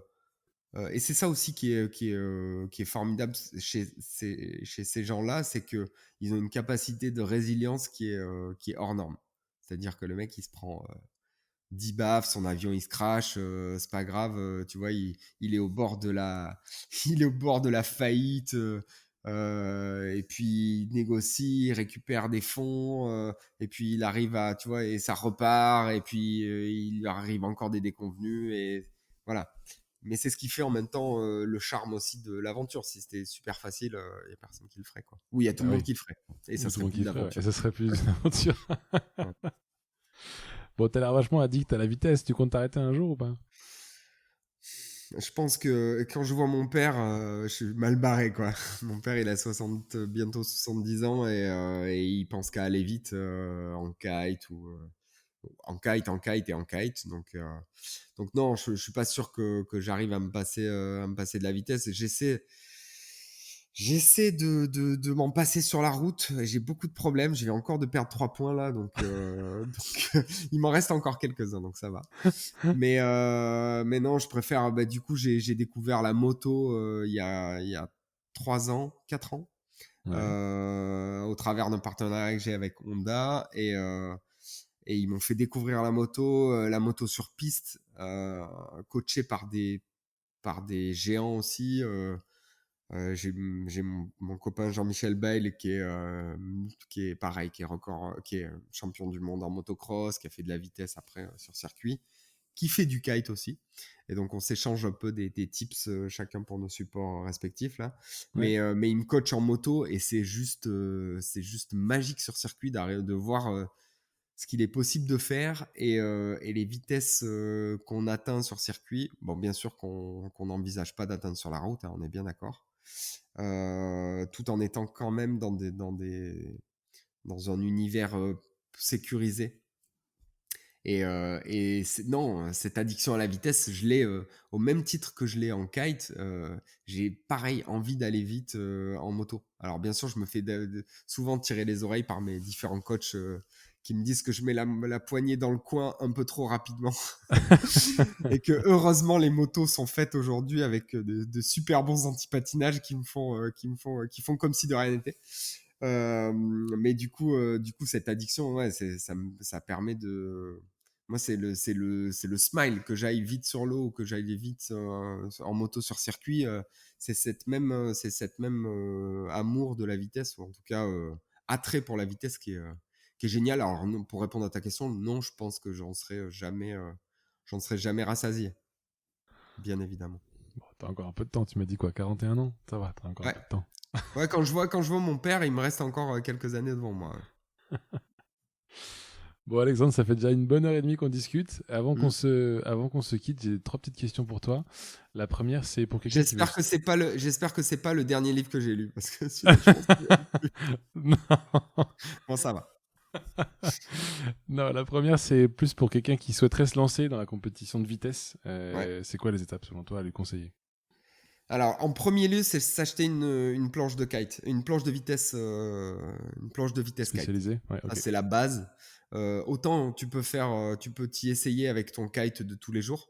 Et c'est ça aussi qui est formidable chez ces gens-là, c'est qu'ils ont une capacité de résilience qui est hors norme. C'est-à-dire que le mec, il se prend 10 baffes, son avion il se crache, c'est pas grave, tu vois, il est au bord de il est au bord de la faillite, et puis il négocie, il récupère des fonds, et puis il arrive tu vois, et ça repart, et puis il arrive encore des déconvenus, et voilà. Mais c'est ce qui fait en même temps le charme aussi de l'aventure. Si c'était super facile, il n'y a personne qui le ferait, quoi. Ou il y a tout Bah le monde oui. qui le ferait. Et ça Ou tout serait le monde plus de qui ferait, ouais. Et l'aventure. ça serait plus une aventure. Ouais. Bon, t'as l'air vachement addict à la vitesse. Tu comptes t'arrêter un jour ou pas? Je pense que quand je vois mon père, je suis mal barré, quoi. Mon père, il a bientôt 70 ans et il pense qu'à aller vite en kite ou en kite et en kite. Donc non, je suis pas sûr que j'arrive à me passer de la vitesse. J'essaie de m'en passer sur la route. J'ai beaucoup de problèmes. J'ai encore de perdre 3 points là, il m'en reste encore quelques-uns, donc ça va. Mais non, je préfère. Bah, du coup, j'ai découvert la moto il y a 3 ans, 4 ans, Ouais. au travers d'un partenariat que j'ai avec Honda. Et ils m'ont fait découvrir la moto sur piste, coachée par des géants aussi. J'ai mon copain Jean-Michel Bayle qui est pareil, qui est champion du monde en motocross, qui a fait de la vitesse après sur circuit, qui fait du kite aussi. Et donc, on s'échange un peu des tips, chacun pour nos supports respectifs, là. Ouais. Mais il me coach en moto et c'est juste magique sur circuit de voir ce qu'il est possible de faire et les vitesses qu'on atteint sur circuit. Bon, bien sûr qu'on n'envisage pas d'atteindre sur la route, hein, on est bien d'accord. Tout en étant quand même dans un univers sécurisé. Non, cette addiction à la vitesse, je l'ai au même titre que je l'ai en kite. J'ai pareil envie d'aller vite en moto. Alors bien sûr, je me fais souvent tirer les oreilles par mes différents coachs qui me disent que je mets la poignée dans le coin un peu trop rapidement et que heureusement les motos sont faites aujourd'hui avec de super bons antipatinages qui font comme si de rien n'était. Mais du coup, cette addiction, ouais, ça permet de. Moi, c'est le smile, que j'aille vite sur l'eau, que j'aille vite en moto sur circuit. C'est cette même amour de la vitesse, ou en tout cas attrait pour la vitesse qui est génial. Alors, non, pour répondre à ta question, non, je pense que j'en serai jamais rassasié, bien évidemment. Bon, t'as encore un peu de temps, tu m'as dit quoi, 41 ans? Ça va, t'as encore un Ouais, peu de temps. ouais, quand je vois mon père, il me reste encore quelques années devant moi. Ouais. Bon, Alexandre, ça fait déjà une bonne heure et demie qu'on discute. Mm. Avant qu'on se quitte, j'ai 3 petites questions pour toi. La première, c'est pour quelqu'un qui veut. J'espère que c'est pas le dernier livre que j'ai lu parce que celui-là, je pense que... Non. Bon, ça va. Non, la première, c'est plus pour quelqu'un qui souhaiterait se lancer dans la compétition de vitesse. Ouais. C'est quoi les étapes, selon toi, à lui conseiller? Alors, en premier lieu, c'est s'acheter une planche de kite, une planche de vitesse kite. Spécialisé? Ouais, Ça, ok. c'est la base. Autant tu peux t'y essayer avec ton kite de tous les jours,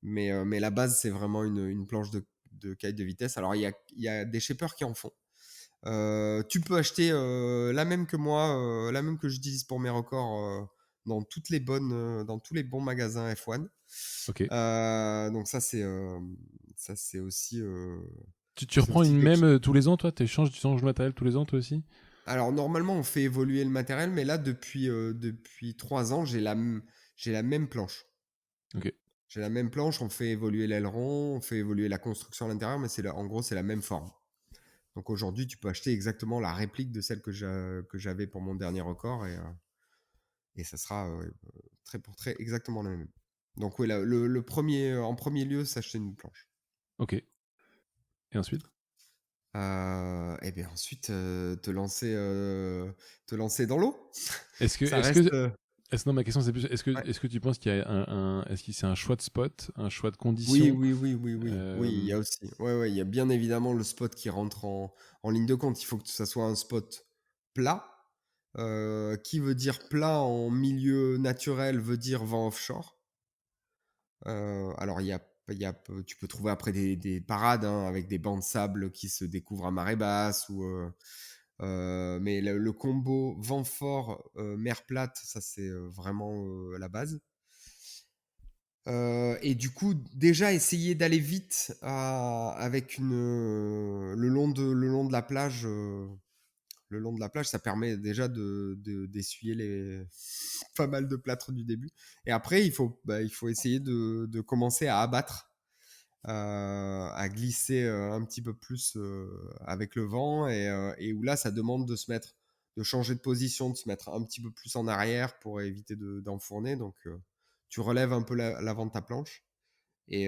mais la base, c'est vraiment une planche de kite de vitesse. Alors, il y a des shapers qui en font. Tu peux acheter la même que moi, la même que j'utilise pour mes records dans tous les bons magasins F1. Ok. Donc ça c'est aussi Tu reprends une quelque même chose. tous les ans, toi? Tu changes le matériel tous les ans, toi aussi? Alors normalement on fait évoluer le matériel, mais là depuis 3 ans j'ai la même planche. Ok. J'ai la même planche, on fait évoluer l'aileron, on fait évoluer la construction à l'intérieur, mais en gros c'est la même forme. Donc aujourd'hui tu peux acheter exactement la réplique de celle que j'avais pour mon dernier record et ça sera trait pour trait exactement la même. Donc oui, en premier lieu, s'acheter une planche. Ok. Et ensuite? Et bien ensuite, te lancer dans l'eau. Est-ce que, Ça est-ce reste... que, est-ce, non, ma question c'est plus, ouais. est-ce que tu penses qu'il y a est-ce que c'est un choix de spot, un choix de Oui, conditions? oui, oui, oui, oui. Oui, il y euh, a aussi. Ouais, ouais, il y a bien évidemment le spot qui rentre en ligne de compte. Il faut que ça soit un spot plat. Qui veut dire plat en milieu naturel veut dire vent offshore. Alors, tu peux trouver après des parades hein, avec des bancs de sable qui se découvrent à marée basse. Mais le combo vent fort, mer plate, ça c'est vraiment la base. Et du coup, déjà essayer d'aller vite avec le long de la plage. Le long de la plage, ça permet déjà d'essuyer pas mal de plâtre du début. Et après, il faut essayer de commencer à abattre, à glisser un petit peu plus avec le vent et où là, ça demande de changer de position, de se mettre un petit peu plus en arrière pour éviter d'enfourner. Donc, tu relèves un peu l'avant de ta planche et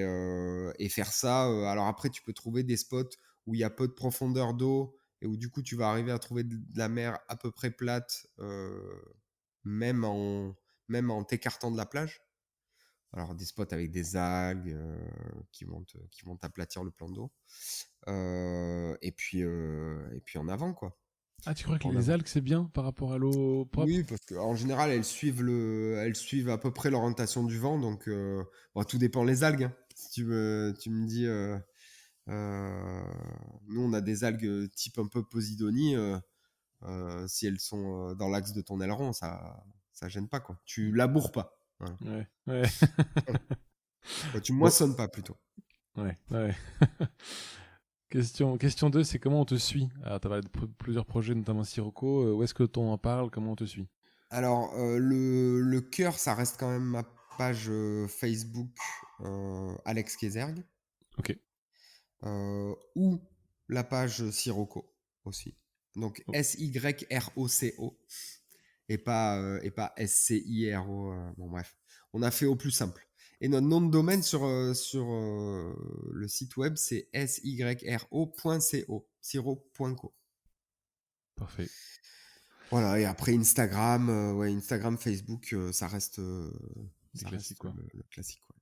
faire ça. Alors après, tu peux trouver des spots où il y a peu de profondeur d'eau et où du coup, tu vas arriver à trouver de la mer à peu près plate, même en, même en t'écartant de la plage. Alors des spots avec des algues qui vont t'aplatir le plan d'eau. Et puis en avant, quoi. Ah, tu crois que En les avant. algues c'est bien par rapport à l'eau propre? Oui, parce qu'en général, elles suivent à peu près l'orientation du vent. Donc, bon, tout dépend les algues. Hein. Si tu me dis, nous, on a des algues type un peu Posidonie. Si elles sont dans l'axe de ton aileron, ça gêne pas, quoi. Tu laboures pas. Voilà. Ouais, ouais. Quoi, tu Bon, moissonnes pas, plutôt. ouais, ouais. Question 2, c'est comment on te suit? Alors, tu as parlé de plusieurs projets, notamment Sirocco. Où est-ce que t'en en parle? Comment on te suit? Alors, le cœur, ça reste quand même ma page Facebook Alex Kézergue. Ok. Ou la page Sirocco aussi. Donc Oh. SYROCO et pas SCIRO. Bon, bref. On a fait au plus simple. Et notre nom de domaine sur le site web, c'est syro.co, siro.co. Parfait. Voilà, et après Instagram, Instagram, Facebook, ça reste, C'est classique, quoi. le classique. Ouais.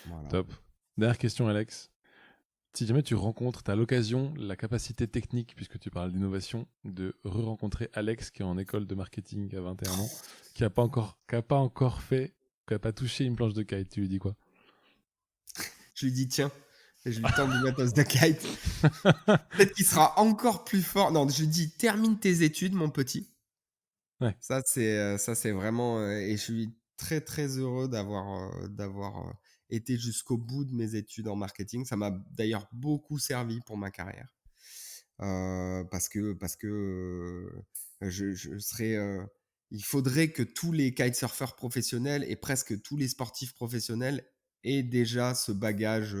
Voilà. Top. Dernière question, Alex. Si jamais tu rencontres, tu as l'occasion, la capacité technique, puisque tu parles d'innovation, de re-rencontrer Alex qui est en école de marketing à 21 ans, qui n'a pas touché une planche de kite, tu lui dis quoi? Je lui dis tiens, et je lui tends du matos de kite. Peut-être qu'il sera encore plus fort. Non, je lui dis termine tes études, mon petit. Ouais. Ça c'est vraiment et je suis très très heureux d'avoir été jusqu'au bout de mes études en marketing. Ça m'a d'ailleurs beaucoup servi pour ma carrière parce que je serais il faudrait que tous les kitesurfers professionnels et presque tous les sportifs professionnels aient déjà ce bagage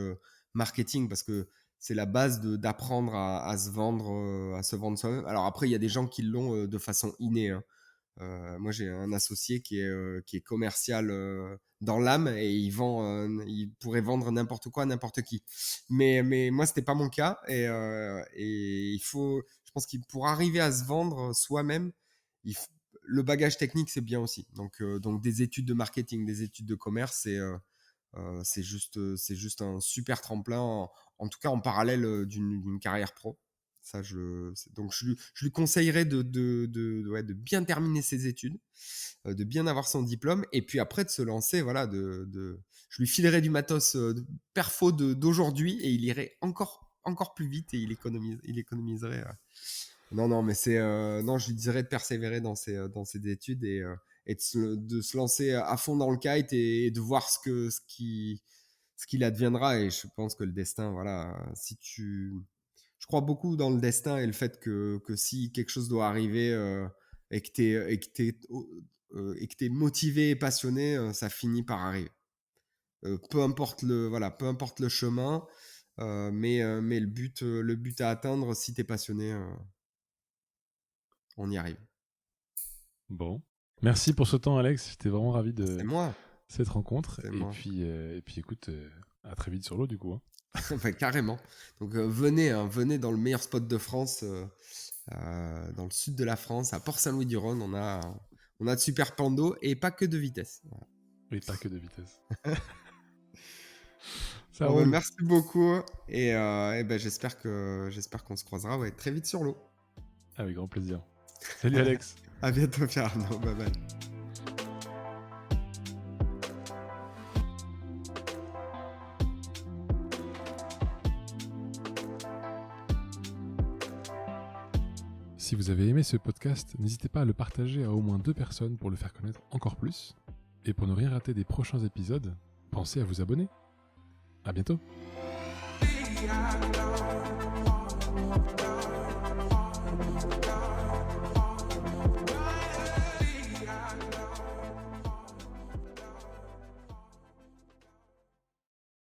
marketing parce que c'est la base d'apprendre à se vendre soi-même. Alors après il y a des gens qui l'ont de façon innée, hein. Moi, j'ai un associé qui est commercial dans l'âme et il pourrait vendre n'importe quoi à n'importe qui. Mais moi, c'était pas mon cas et je pense qu'il pour arriver à se vendre soi-même, le bagage technique c'est bien aussi. Donc des études de marketing, des études de commerce, c'est juste un super tremplin, en tout cas en parallèle d'une carrière pro. Ça, donc je lui conseillerais de bien terminer ses études, de bien avoir son diplôme, et puis après de se lancer, voilà, je lui filerais du matos perfo d'aujourd'hui, et il irait encore plus vite, et il économiserait. Non, mais non, je lui dirais de persévérer dans ses études et de se lancer à fond dans le kite et de voir ce qu'il adviendra. Et je pense que le destin, voilà, je crois beaucoup dans le destin et le fait que si quelque chose doit arriver et que t'es motivé et passionné, ça finit par arriver. Peu importe le chemin, mais le but à atteindre, si t'es passionné, on y arrive. Bon. Merci pour ce temps, Alex. J'étais vraiment ravi de C'est moi. cette rencontre. C'est Et moi. puis, écoute, à très vite sur l'eau, du coup. Hein. Enfin, carrément. Donc venez dans le meilleur spot de France, dans le sud de la France, à Port-Saint-Louis-du-Rhône. On a de super plans d'eau et pas que de vitesse. Voilà. Oui, pas que de vitesse. Ça Bon, roule. merci beaucoup et j'espère qu'on se croisera très vite sur l'eau. Avec grand plaisir. Salut Alex. À bientôt Pierre Arnaud. Bye bye. Si vous avez aimé ce podcast, n'hésitez pas à le partager à au moins 2 personnes pour le faire connaître encore plus. Et pour ne rien rater des prochains épisodes, pensez à vous abonner. À bientôt.